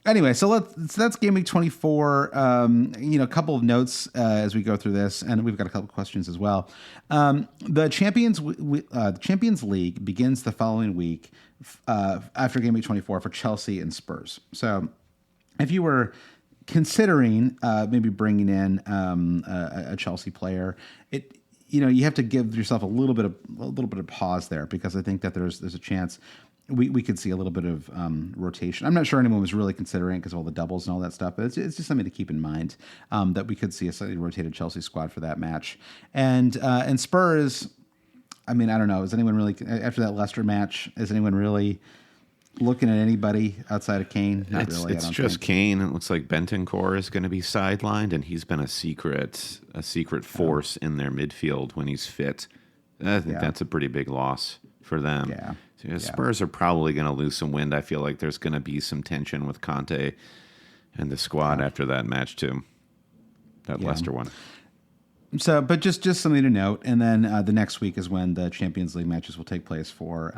anyway, so that's game week 24. A couple of notes as we go through this, and we've got a couple of questions as well. The Champions League begins the following week after game week 24 for Chelsea and Spurs. So if you were considering maybe bringing in a Chelsea player, you have to give yourself a little bit of pause there, because I think that there's a chance we could see a little bit of rotation. I'm not sure anyone was really considering it because of all the doubles and all that stuff, but it's just something to keep in mind, that we could see a slightly rotated Chelsea squad for that match. And Spurs, I mean, I don't know. Is anyone really, after that Leicester match, is anyone really looking at anybody outside of Kane? Not really. It's just Kane. It looks like Bentancur is going to be sidelined, and he's been a secret force in their midfield when he's fit. I think that's a pretty big loss for them. Yeah. So Spurs are probably going to lose some wind. I feel like there's going to be some tension with Conte and the squad after that match too. That Leicester one. So, but just something to note. And then the next week is when the Champions League matches will take place for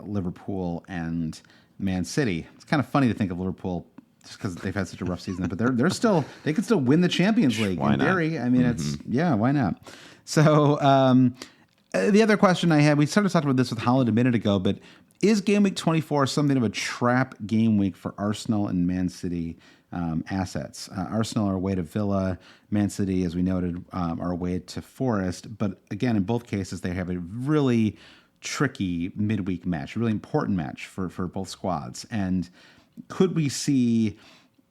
Liverpool and Man City. It's kind of funny to think of Liverpool just because they've had such a rough season, but they can still win the Champions League. Why in not? theory. I mean, why not? So the other question I had, we sort of talked about this with Holland a minute ago, but is game week 24 something of a trap game week for Arsenal and Man City assets? Arsenal are away to Villa. Man City, as we noted, are away to Forest. But again, in both cases, they have a really tricky midweek match, a really important match for both squads. And could we see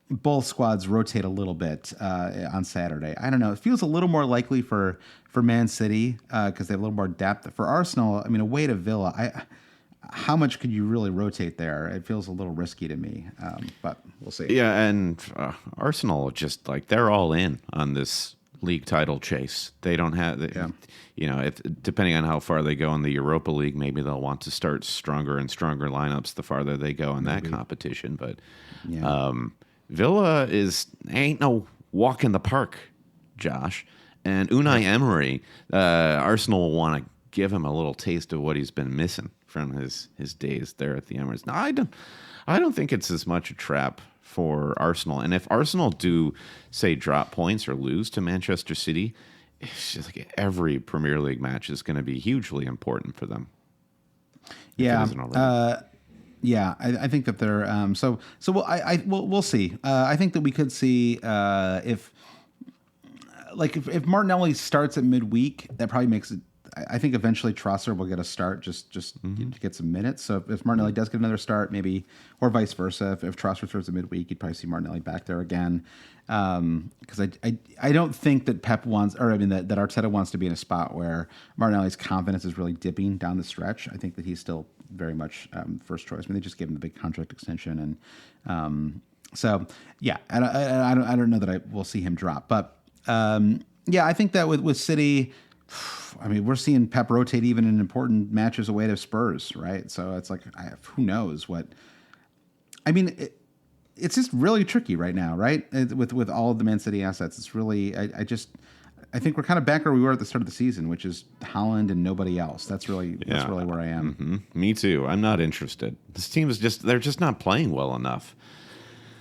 both squads rotate a little bit on Saturday? I don't know. It feels a little more likely for Man City because they have a little more depth. For Arsenal, I mean, away to Villa, how much could you really rotate there? It feels a little risky to me, but we'll see. Yeah, and Arsenal just they're all in on this league title chase. They don't have, if depending on how far they go in the Europa League, maybe they'll want to start stronger and stronger lineups the farther they go in that competition. But Villa ain't no walk in the park, Josh. And Unai Emery, Arsenal will want to give him a little taste of what he's been missing from his days there at the Emirates. Now, I don't think it's as much a trap for Arsenal. And if Arsenal do, say, drop points or lose to Manchester City, it's just like every Premier League match is going to be hugely important for them. Yeah. I think that they're we'll see. I think that we could see if Martinelli starts at midweek, that probably makes it. I think eventually Trossard will get a start just to get some minutes. So if Martinelli does get another start, maybe, or vice versa, if Trossard throws a midweek, you'd probably see Martinelli back there again. Because I don't think that that Arteta wants to be in a spot where Martinelli's confidence is really dipping down the stretch. I think that he's still very much first choice. I mean, they just gave him the big contract extension, and I don't know that I will see him drop, but I think that with City. I mean, we're seeing Pep rotate even in important matches away to Spurs, right? So it's like, who knows what? I mean, it's just really tricky right now, right? With all of the Man City assets, it's really. I think we're kind of back where we were at the start of the season, which is Haaland and nobody else. That's really where I am. Mm-hmm. Me too. I'm not interested. This team is they're just not playing well enough.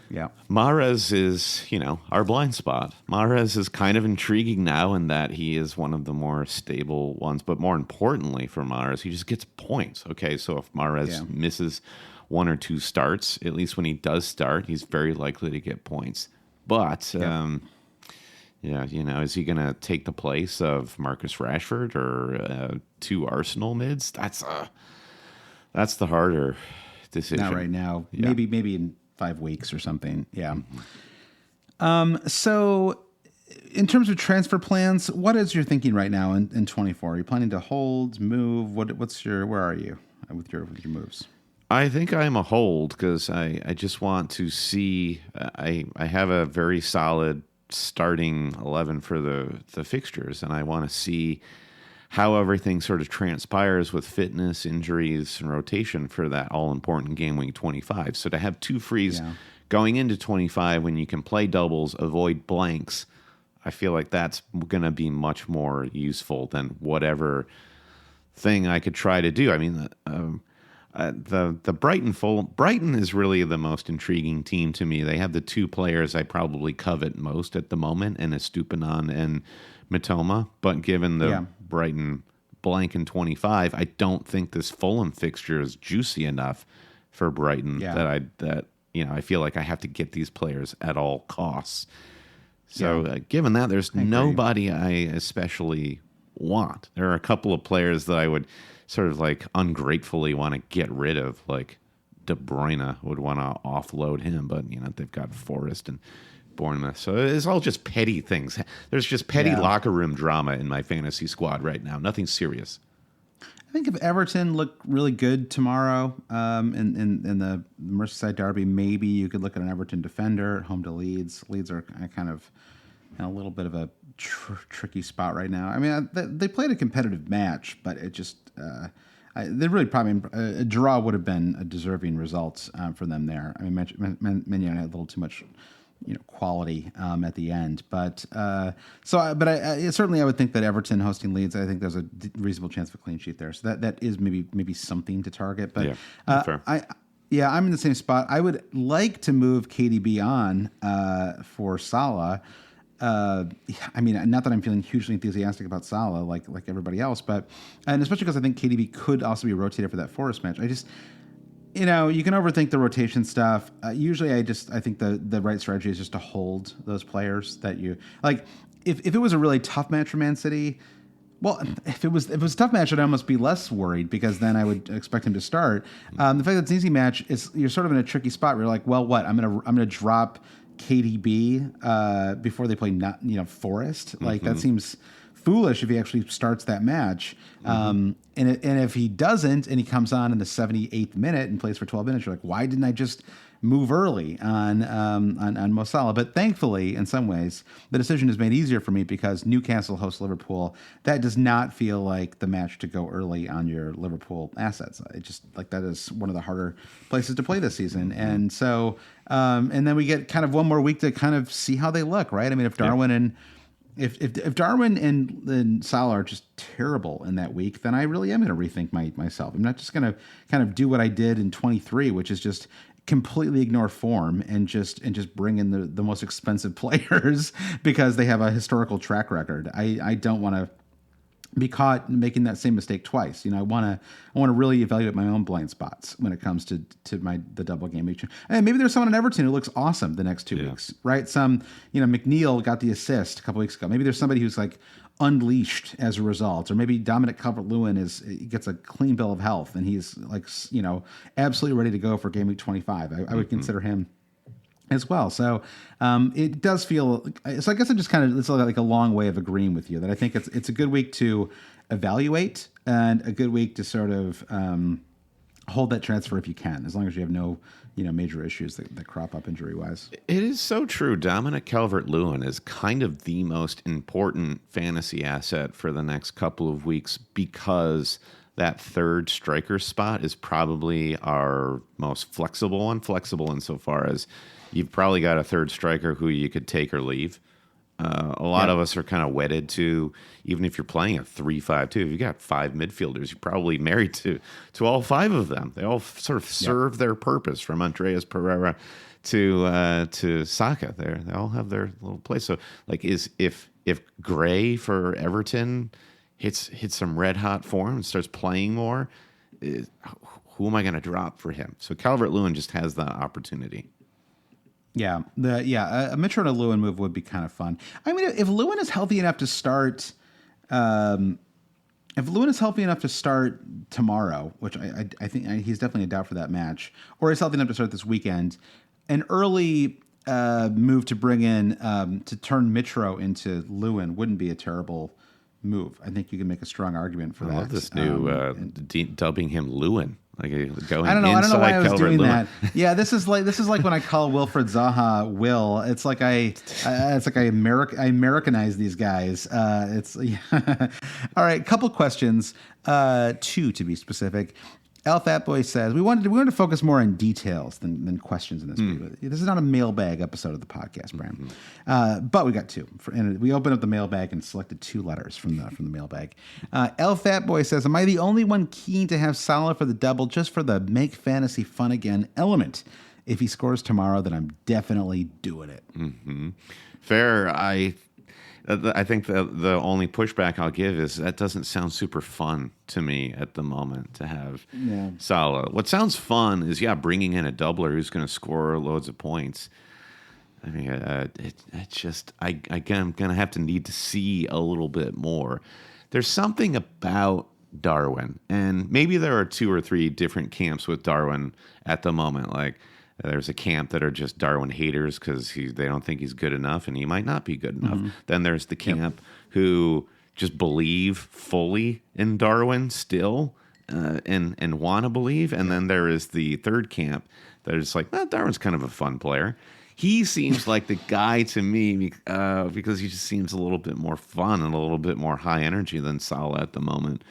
Yeah. Mahrez is, our blind spot. Mahrez is kind of intriguing now in that he is one of the more stable ones, but more importantly for Mahrez, he just gets points. Okay, so if Mahrez misses one or two starts, at least when he does start, he's very likely to get points. But, is he going to take the place of Marcus Rashford or two Arsenal mids? That's the harder decision. Not right now. Yeah. Maybe in 5 weeks or something. Yeah. So in terms of transfer plans, what is your thinking right now in 24? Are you planning to hold, move? Where are you with your moves? I think I'm a hold because I just want to see, I have a very solid starting 11 for the fixtures, and I want to see how everything sort of transpires with fitness, injuries, and rotation for that all-important game week 25. So to have two frees going into 25 when you can play doubles, avoid blanks, I feel like that's going to be much more useful than whatever thing I could try to do. I mean, the Brighton is really the most intriguing team to me. They have the two players I probably covet most at the moment, and Estupiñán and Mitoma. But given the Brighton blank in 25, I don't think this Fulham fixture is juicy enough for Brighton that I feel like I have to get these players at all costs. So given that, there's nobody I especially want. There are a couple of players that I would sort of like ungratefully want to get rid of, like De Bruyne would want to offload him, but they've got Forest and Bournemouth. So it's all just petty things. There's just petty locker room drama in my fantasy squad right now. Nothing serious. I think if Everton look really good tomorrow in the Merseyside derby, maybe you could look at an Everton defender at home to Leeds. Leeds are kind of in a little bit of a tricky spot right now. I mean, they played a competitive match, but it just they really probably a draw would have been a deserving result for them there. I mean, Mignon had a little too much quality at the end, but certainly I would think that Everton hosting Leeds, I think there's a reasonable chance of a clean sheet there. So that is maybe something to target. But fair. I'm in the same spot. I would like to move KDB on for Salah. I mean, not that I'm feeling hugely enthusiastic about Salah like everybody else, and especially because I think KDB could also be rotated for that Forest match. I just, you can overthink the rotation stuff. Usually I think the right strategy is just to hold those players that you like. If it was a really tough match for Man City, well, if it was a tough match, I'd almost be less worried because then I would expect him to start. The fact that it's an easy match is you're sort of in a tricky spot where you're like, well, what? I'm gonna drop KDB before they play Forest. Like that seems foolish if he actually starts that match. And if he doesn't and he comes on in the 78th minute and plays for 12 minutes, you're like, why didn't I just move early on Mo Salah? But thankfully, in some ways, the decision is made easier for me because Newcastle hosts Liverpool. That does not feel like the match to go early on your Liverpool assets. It just like that is one of the harder places to play this season. And so, and then we get kind of one more week to kind of see how they look, right? I mean, if Darwin and if Darwin and Salah are just terrible in that week, then I really am going to rethink myself. I'm not just going to kind of do what I did in 23, which is just completely ignore form and just bring in the most expensive players because they have a historical track record. I don't want to be caught making that same mistake twice. I want to really evaluate my own blind spots when it comes to the double game week. And maybe there's someone in Everton who looks awesome the next 2 weeks, right? McNeil got the assist a couple weeks ago. Maybe there's somebody who's like unleashed as a result, or maybe Dominic Calvert-Lewin gets a clean bill of health and he's like, absolutely ready to go for game week 25. I would consider him as well. So it does feel so. I guess it's like a long way of agreeing with you that I think it's a good week to evaluate and a good week to sort of hold that transfer if you can, as long as you have no major issues that crop up injury wise. It is so true. Dominic Calvert-Lewin is kind of the most important fantasy asset for the next couple of weeks because that third striker spot is probably our most flexible one. Flexible insofar as you've probably got a third striker who you could take or leave. A lot of us are kind of wedded to, even if you're playing a 3-5-2, if you've got five midfielders, you're probably married to all five of them. They all sort of serve their purpose, from Andreas Pereira to Saka. They all have their little place. So, like, if Gray for Everton hits some red hot form and starts playing more, who am I going to drop for him? So Calvert-Lewin just has that opportunity. Yeah, a Mitro and a Lewin move would be kind of fun. I mean, if Lewin is healthy enough to start, tomorrow, which I think he's definitely a doubt for that match, or he's healthy enough to start this weekend, an early move to bring in to turn Mitro into Lewin wouldn't be a terrible move. I think you can make a strong argument for that. I love this new dubbing him Lewin. Like going I don't know why I was doing Lewin. that. Yeah, this is like when I call Wilfred Zaha Will. It's like I Americanize these guys. All right. Couple questions. Two to be specific. El Fat Boy says we wanted to focus more on details than questions in this video. This is not a mailbag episode of the podcast, Bram, but we got two. And we opened up the mailbag and selected two letters from the mailbag. El Fat Boy says, "Am I the only one keen to have Salah for the double just for the make fantasy fun again element? If he scores tomorrow, then I'm definitely doing it." Mm-hmm. Fair. I think the only pushback I'll give is that doesn't sound super fun to me at the moment to have Salah. What sounds fun is, bringing in a doubler who's going to score loads of points. I mean, it's just, I'm going to have to need to see a little bit more. There's something about Darwin, and maybe there are 2 or 3 different camps with Darwin at the moment. Like, there's a camp that are just Darwin haters because they don't think he's good enough, and he might not be good enough. Then there's the camp who just believe fully in Darwin still and want to believe. And then there is the third camp that is like, Darwin's kind of a fun player. He seems like the guy to me because he just seems a little bit more fun and a little bit more high energy than Salah at the moment,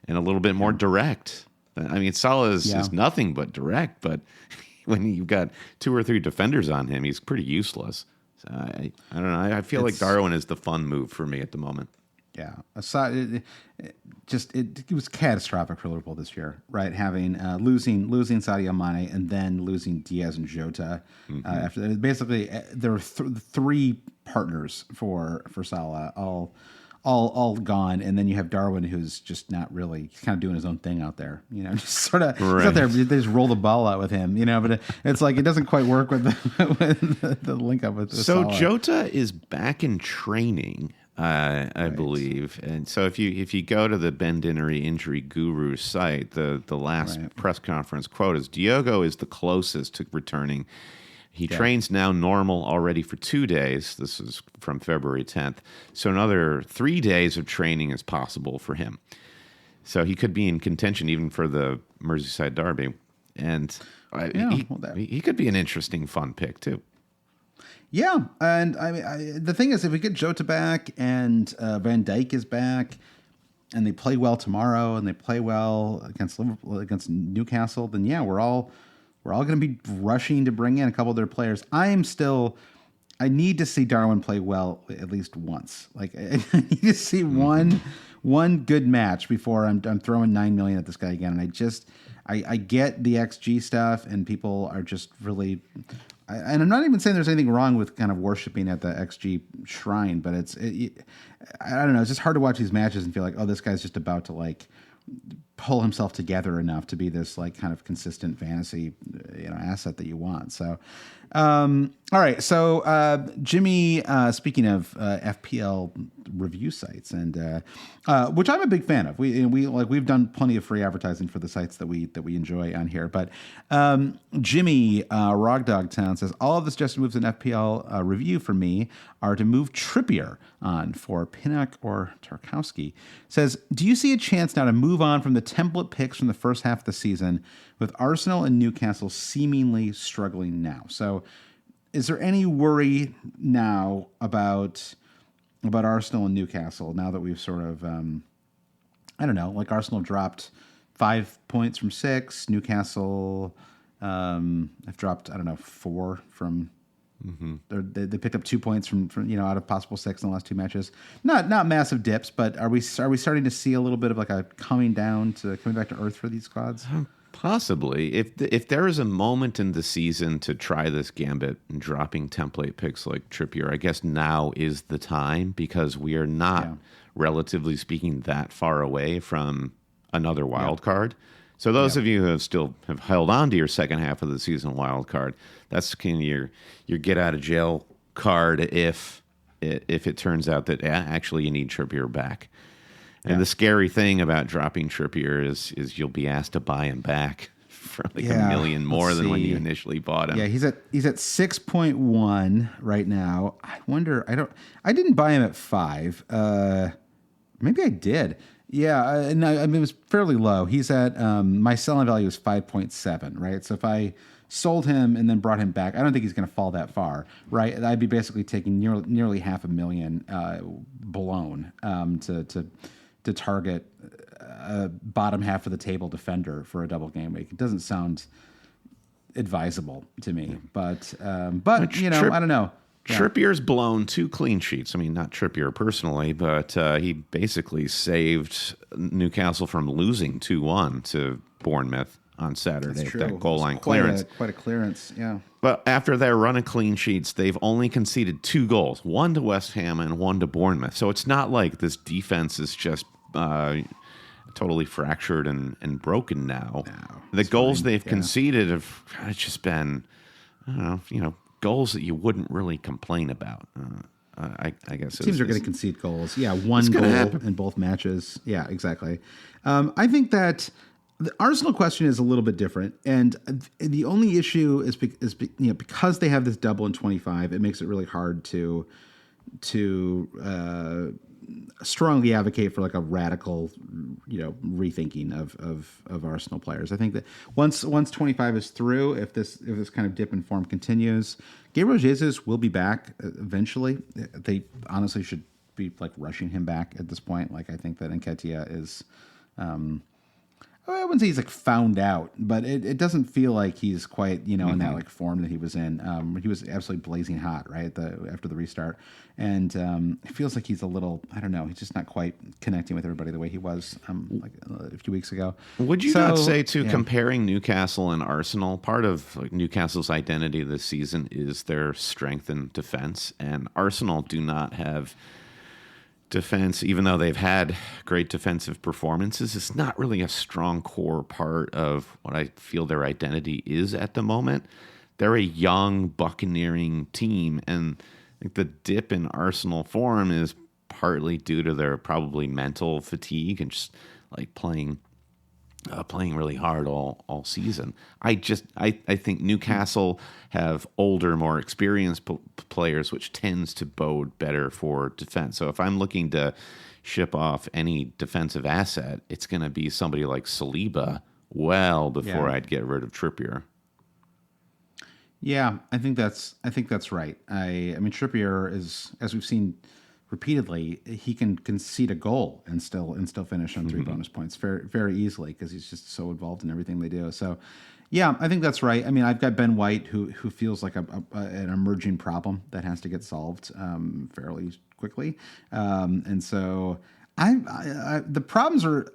and a little bit more direct. I mean, Salah is nothing but direct, but when you've got 2 or 3 defenders on him, he's pretty useless. So I don't know. I feel like Darwin is the fun move for me at the moment. Yeah, it was catastrophic for Liverpool this year, right? Having losing Sadio Mane and then losing Diaz and Jota after that. Basically, there were 3 partners for Salah, all gone, and then you have Darwin, who's just not really, he's kind of doing his own thing out there, just sort of he's out there. They just roll the ball out with him, but it's like it doesn't quite work with the link up with So Salah. Jota is back in training. I believe, and so if you go to the Ben Dinnery Injury Guru site, the last press conference quote is, "Diogo is the closest to returning. He trains now normal already for 2 days." This is from February 10th. So another 3 days of training is possible for him. So he could be in contention even for the Merseyside derby, and he could be an interesting, fun pick too. Yeah, and the thing is, if we get Jota back and Van Dijk is back, and they play well tomorrow, and they play well against Newcastle, then we're all going to be rushing to bring in a couple of their players. I need to see Darwin play well at least once. Like, I need to see one good match before I'm throwing $9 million at this guy again. And I get the XG stuff, and people are just really. And I'm not even saying there's anything wrong with kind of worshiping at the XG shrine, but I don't know. It's just hard to watch these matches and feel like, this guy's just about to like pull himself together enough to be this like kind of consistent fantasy, asset that you want. So, all right. So, Jimmy, speaking of FPL review sites, and which I'm a big fan of. We've done plenty of free advertising for the sites that we enjoy on here. But Jimmy Rogdogtown says, all of the suggested moves in FPL review for me are to move Trippier on for Pinnock or Tarkowski. Says, do you see a chance now to move on from the template picks from the first half of the season, with Arsenal and Newcastle seemingly struggling now? So is there any worry now about Arsenal and Newcastle now that we've sort of, I don't know, like Arsenal dropped 5 points from 6, Newcastle have dropped, 4 from. They picked up 2 points from out of possible 6 in the last 2 matches. Not massive dips, but are we starting to see a little bit of like a coming back to earth for these squads? Possibly. If there is a moment in the season to try this gambit and dropping template picks like Trippier, I guess now is the time, because we are not, relatively speaking, that far away from another wild card. So those of you who have held on to your second half of the season wild card, that's kind of your get out of jail card if it turns out that actually you need Trippier back. And the scary thing about dropping Trippier is you'll be asked to buy him back for like $1 million more than when you initially bought him. Yeah, he's at 6.1 right now. I wonder. I didn't buy him at 5. Maybe I did. Yeah, no, I mean it was fairly low. He's at my selling value is 5.7, right? So if I sold him and then brought him back, I don't think he's going to fall that far, right? I'd be basically taking nearly $500,000 blown to target a bottom half of the table defender for a double game week. It doesn't sound advisable to me, but I don't know. Yeah. Trippier's blown 2 clean sheets. I mean, not Trippier personally, but he basically saved Newcastle from losing 2-1 to Bournemouth on Saturday at that goal line clearance. Quite a clearance, yeah. But after their run of clean sheets, they've only conceded 2 goals, one to West Ham and one to Bournemouth. So it's not like this defense is just totally fractured and broken now. No, the goals they've conceded have just been, goals that you wouldn't really complain about. I guess teams are going to concede goals. Yeah, one goal in both matches. Yeah, exactly. I think that the Arsenal question is a little bit different, and the only issue is because they have this double in 25, it makes it really hard to strongly advocate for like a radical, rethinking of Arsenal players. I think that once 25 is through, if this kind of dip in form continues, Gabriel Jesus will be back eventually. They honestly should be like rushing him back at this point. Like I think that Nketiah is, I wouldn't say he's like found out, but it doesn't feel like he's quite, in that like form that he was in. He was absolutely blazing hot, right? After the restart. And it feels like he's a little, I don't know, he's just not quite connecting with everybody the way he was like a few weeks ago. Would you not say comparing Newcastle and Arsenal, part of like Newcastle's identity this season is their strength in defense, and Arsenal do not have defense, even though they've had great defensive performances. It's not really a strong core part of what I feel their identity is at the moment. They're a young, buccaneering team, and I think the dip in Arsenal form is partly due to their probably mental fatigue and just like playing really hard all season. I think Newcastle have older, more experienced players, which tends to bode better for defense. So if I'm looking to ship off any defensive asset, it's going to be somebody like Saliba well before I'd get rid of Trippier. Yeah, I think that's right. I mean, Trippier is, as we've seen repeatedly, he can concede a goal and still finish on 3 bonus points very, very easily because he's just so involved in everything they do. So, yeah, I think that's right. I mean, I've got Ben White who feels like an emerging problem that has to get solved fairly quickly, and so the problems are.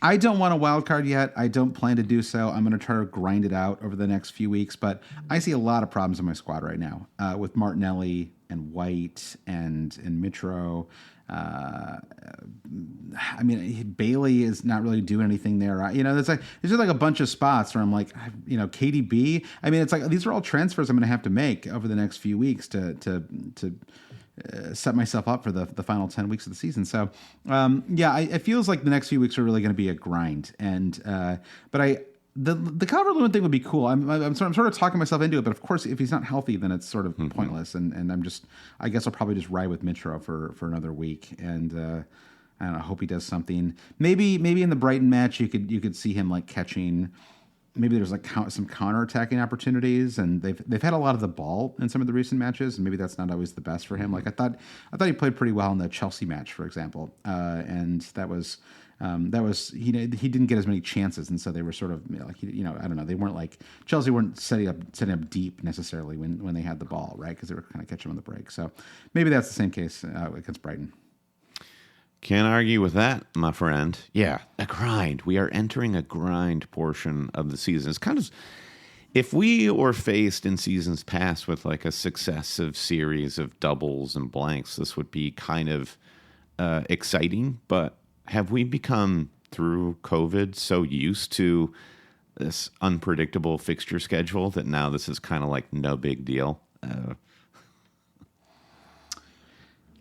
I don't want a wild card yet. I don't plan to do so. I'm going to try to grind it out over the next few weeks. But I see a lot of problems in my squad right now with Martinelli and White and Mitro. I mean, Bailey is not really doing anything there. There's just like a bunch of spots where I'm like, KDB. I mean, it's like these are all transfers I'm going to have to make over the next few weeks to set myself up for the final 10 weeks of the season. So, it feels like the next few weeks are really going to be a grind. And, the Calvert-Lewin thing would be cool. I'm sort of talking myself into it, but of course, if he's not healthy, then it's sort of pointless. And I guess I'll probably just ride with Mitro for another week. And, I don't know, I hope he does something. Maybe in the Brighton match, you could see him like catching. Maybe there's like some counterattacking opportunities, and they've had a lot of the ball in some of the recent matches, and maybe that's not always the best for him. Like I thought he played pretty well in the Chelsea match, for example, and that was he didn't get as many chances, and so they were sort of I don't know, they weren't like Chelsea weren't setting up deep necessarily when they had the ball, right? Because they were kind of catching on the break. So maybe that's the same case against Brighton. Can't argue with that, my friend. Yeah, a grind. We are entering a grind portion of the season. It's kind of, if we were faced in seasons past with like a successive series of doubles and blanks, this would be kind of exciting. But have we become, through COVID, so used to this unpredictable fixture schedule that now this is kind of like no big deal?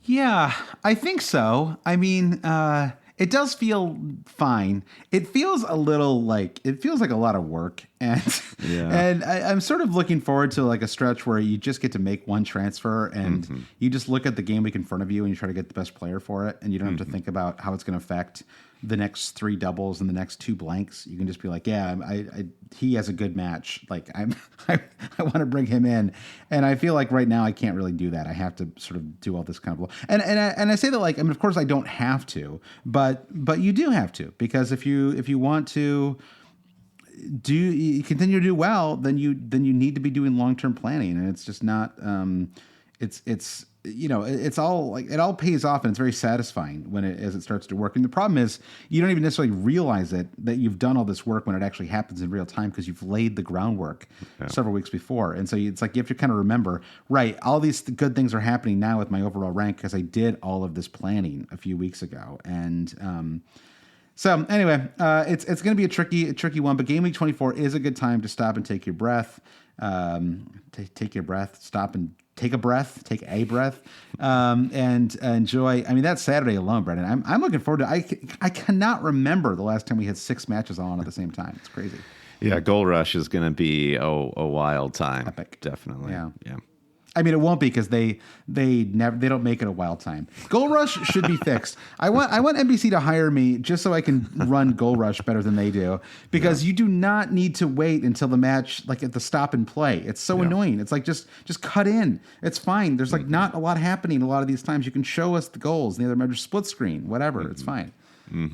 Yeah, I think so. I mean, it does feel fine. It feels a little like a lot of work, and I'm sort of looking forward to like a stretch where you just get to make one transfer and you just look at the game week in front of you and you try to get the best player for it, and you don't have to think about how it's going to affect the next 3 doubles and the next 2 blanks. You can just be like, yeah, he has a good match. Like I want to bring him in. And I feel like right now I can't really do that. I have to sort of do all this kind of, and I say that like, I mean, of course I don't have to, but you do have to, because if you want to continue to do well, then you need to be doing long-term planning. And it's just not, it's it's all like, it all pays off, and it's very satisfying as it starts to work. And the problem is you don't even necessarily realize that you've done all this work when it actually happens in real time, because you've laid the groundwork several weeks before. And so it's like you have to kind of remember, right, all these good things are happening now with my overall rank because I did all of this planning a few weeks ago. And so anyway, it's going to be a tricky one, but Game Week 24 is a good time to stop and take your breath. Take your breath, stop and take a breath, and enjoy. I mean, that Saturday alone, Brendan, I'm looking forward to. I cannot remember the last time we had 6 matches on at the same time. It's crazy. Yeah, Goal Rush is going to be a wild time. Epic. Definitely. Yeah. I mean, it won't be, because they don't make it a wild time. Goal Rush should be fixed. I want NBC to hire me just so I can run Goal Rush better than they do, because you do not need to wait until the match, like at the stop and play. It's so annoying. It's like just cut in. It's fine. There's like not a lot happening a lot of these times. You can show us the goals. The other match, split screen, whatever. It's fine.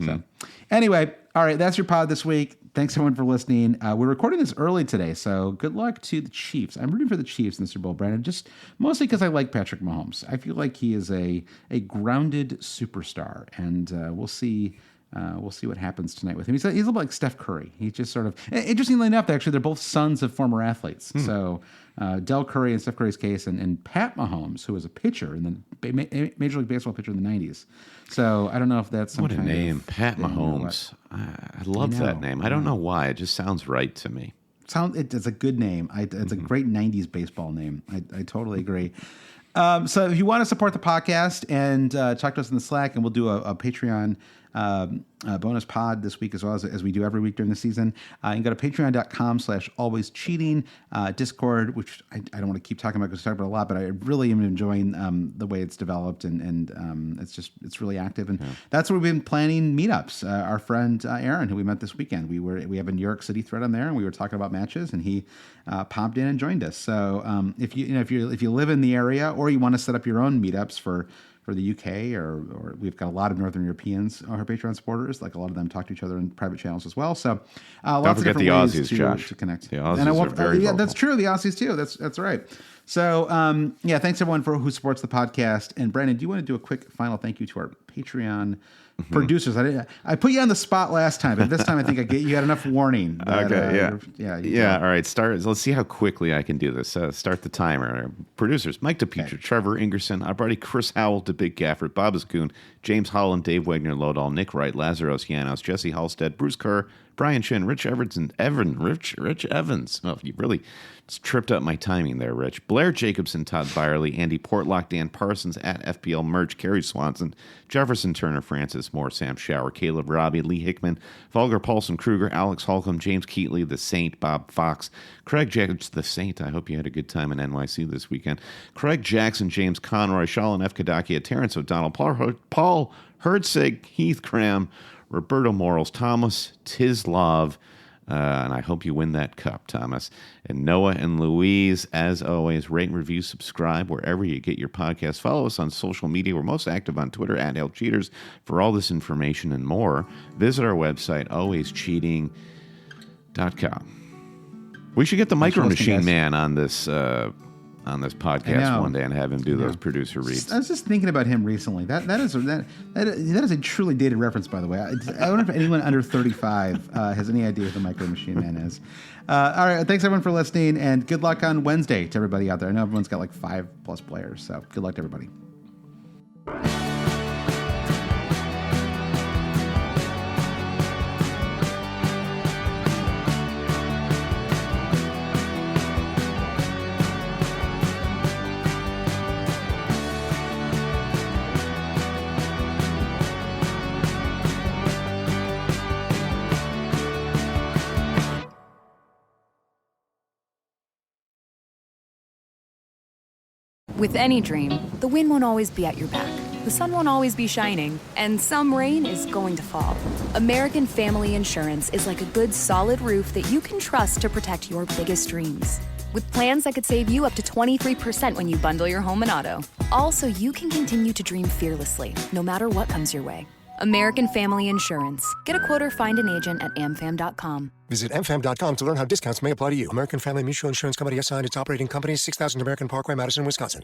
So anyway, all right, that's your pod this week. Thanks everyone for listening. We're recording this early today, so good luck to the Chiefs. I'm rooting for the Chiefs in the Super Bowl, Brandon, just mostly because I like Patrick Mahomes. I feel like he is a grounded superstar, and we'll see what happens tonight with him. He's a little like Steph Curry. He's just sort of, interestingly enough, actually, they're both sons of former athletes. So Del Curry in Steph Curry's case, and Pat Mahomes, who was a pitcher in the Major League Baseball pitcher in the 90s. So I don't know if that's some what a name, Pat Mahomes. I love that name. I don't know why. It just sounds right to me. It's a good name. It's a great 90s baseball name. I totally agree. So if you want to support the podcast, and talk to us in the Slack, and we'll do a Patreon bonus pod this week, as well as we do every week during the season. You can go to patreon.com/alwayscheating, Discord, which I don't want to keep talking about because we talk about a lot, but I really am enjoying the way it's developed, and it's really active. And that's where we've been planning meetups. Our friend Aaron, who we met this weekend, we have a New York City thread on there, and we were talking about matches, and he popped in and joined us. So if you live in the area, or you want to set up your own meetups for the UK, or we've got a lot of Northern Europeans on our Patreon supporters. Like, a lot of them talk to each other in private channels as well. So lots of different ways to connect. The Aussies are very vocal. That's true. The Aussies too. That's right. So thanks everyone who supports the podcast. And Brandon, do you want to do a quick final thank you to our Patreon producers? I put you on the spot last time, but this time I think you had enough warning. Okay. Yeah. All right. Let's see how quickly I can do this. Start the timer. Producers: Mike DePietro, Trevor Ingerson, our buddy Chris Howell, to Big Gafford, Bob Ascoon, James Holland, Dave Wagner, Lodall, Nick Wright, Lazaros Yanos, Jesse Halstead, Bruce Kerr, Brian Shin, Rich Evans, and Rich Evans. Oh, you really tripped up my timing there, Rich. Blair Jacobson, Todd Byerly, Andy Portlock, Dan Parsons, at FPL Merch, Kerry Swanson, Jefferson Turner, Francis Moore, Sam Shower, Caleb Robbie, Lee Hickman, Volker Paulson Kruger, Alex Holcomb, James Keatley, The Saint, Bob Fox, Craig Jacobs, The Saint. I hope you had a good time in NYC this weekend. Craig Jackson, James Conroy, Shalin F. Kadakia, Terrence O'Donnell, Paul Hertzig, Heath Cram, Roberto Morals, Thomas Tislov, and I hope you win that cup, Thomas. And Noah and Louise, as always, rate and review, subscribe wherever you get your podcast. Follow us on social media. We're most active on Twitter, @HellCheaters. For all this information and more, visit our website, alwayscheating.com. We should get the Micro Machine Man on this podcast one day and have him do those producer reads. I was just thinking about him recently. That is a truly dated reference, by the way. I wonder if anyone under 35 has any idea who the Micro Machine Man is. All right, thanks everyone for listening, and good luck on Wednesday to everybody out there. I know everyone's got like 5+ players, so good luck to everybody. With any dream, the wind won't always be at your back. The sun won't always be shining, and some rain is going to fall. American Family Insurance is like a good, solid roof that you can trust to protect your biggest dreams. With plans that could save you up to 23% when you bundle your home and auto. Also, you can continue to dream fearlessly, no matter what comes your way. American Family Insurance. Get a quote or find an agent at amfam.com. Visit amfam.com to learn how discounts may apply to you. American Family Mutual Insurance Company assigned its operating company, 6000 American Parkway, Madison, Wisconsin.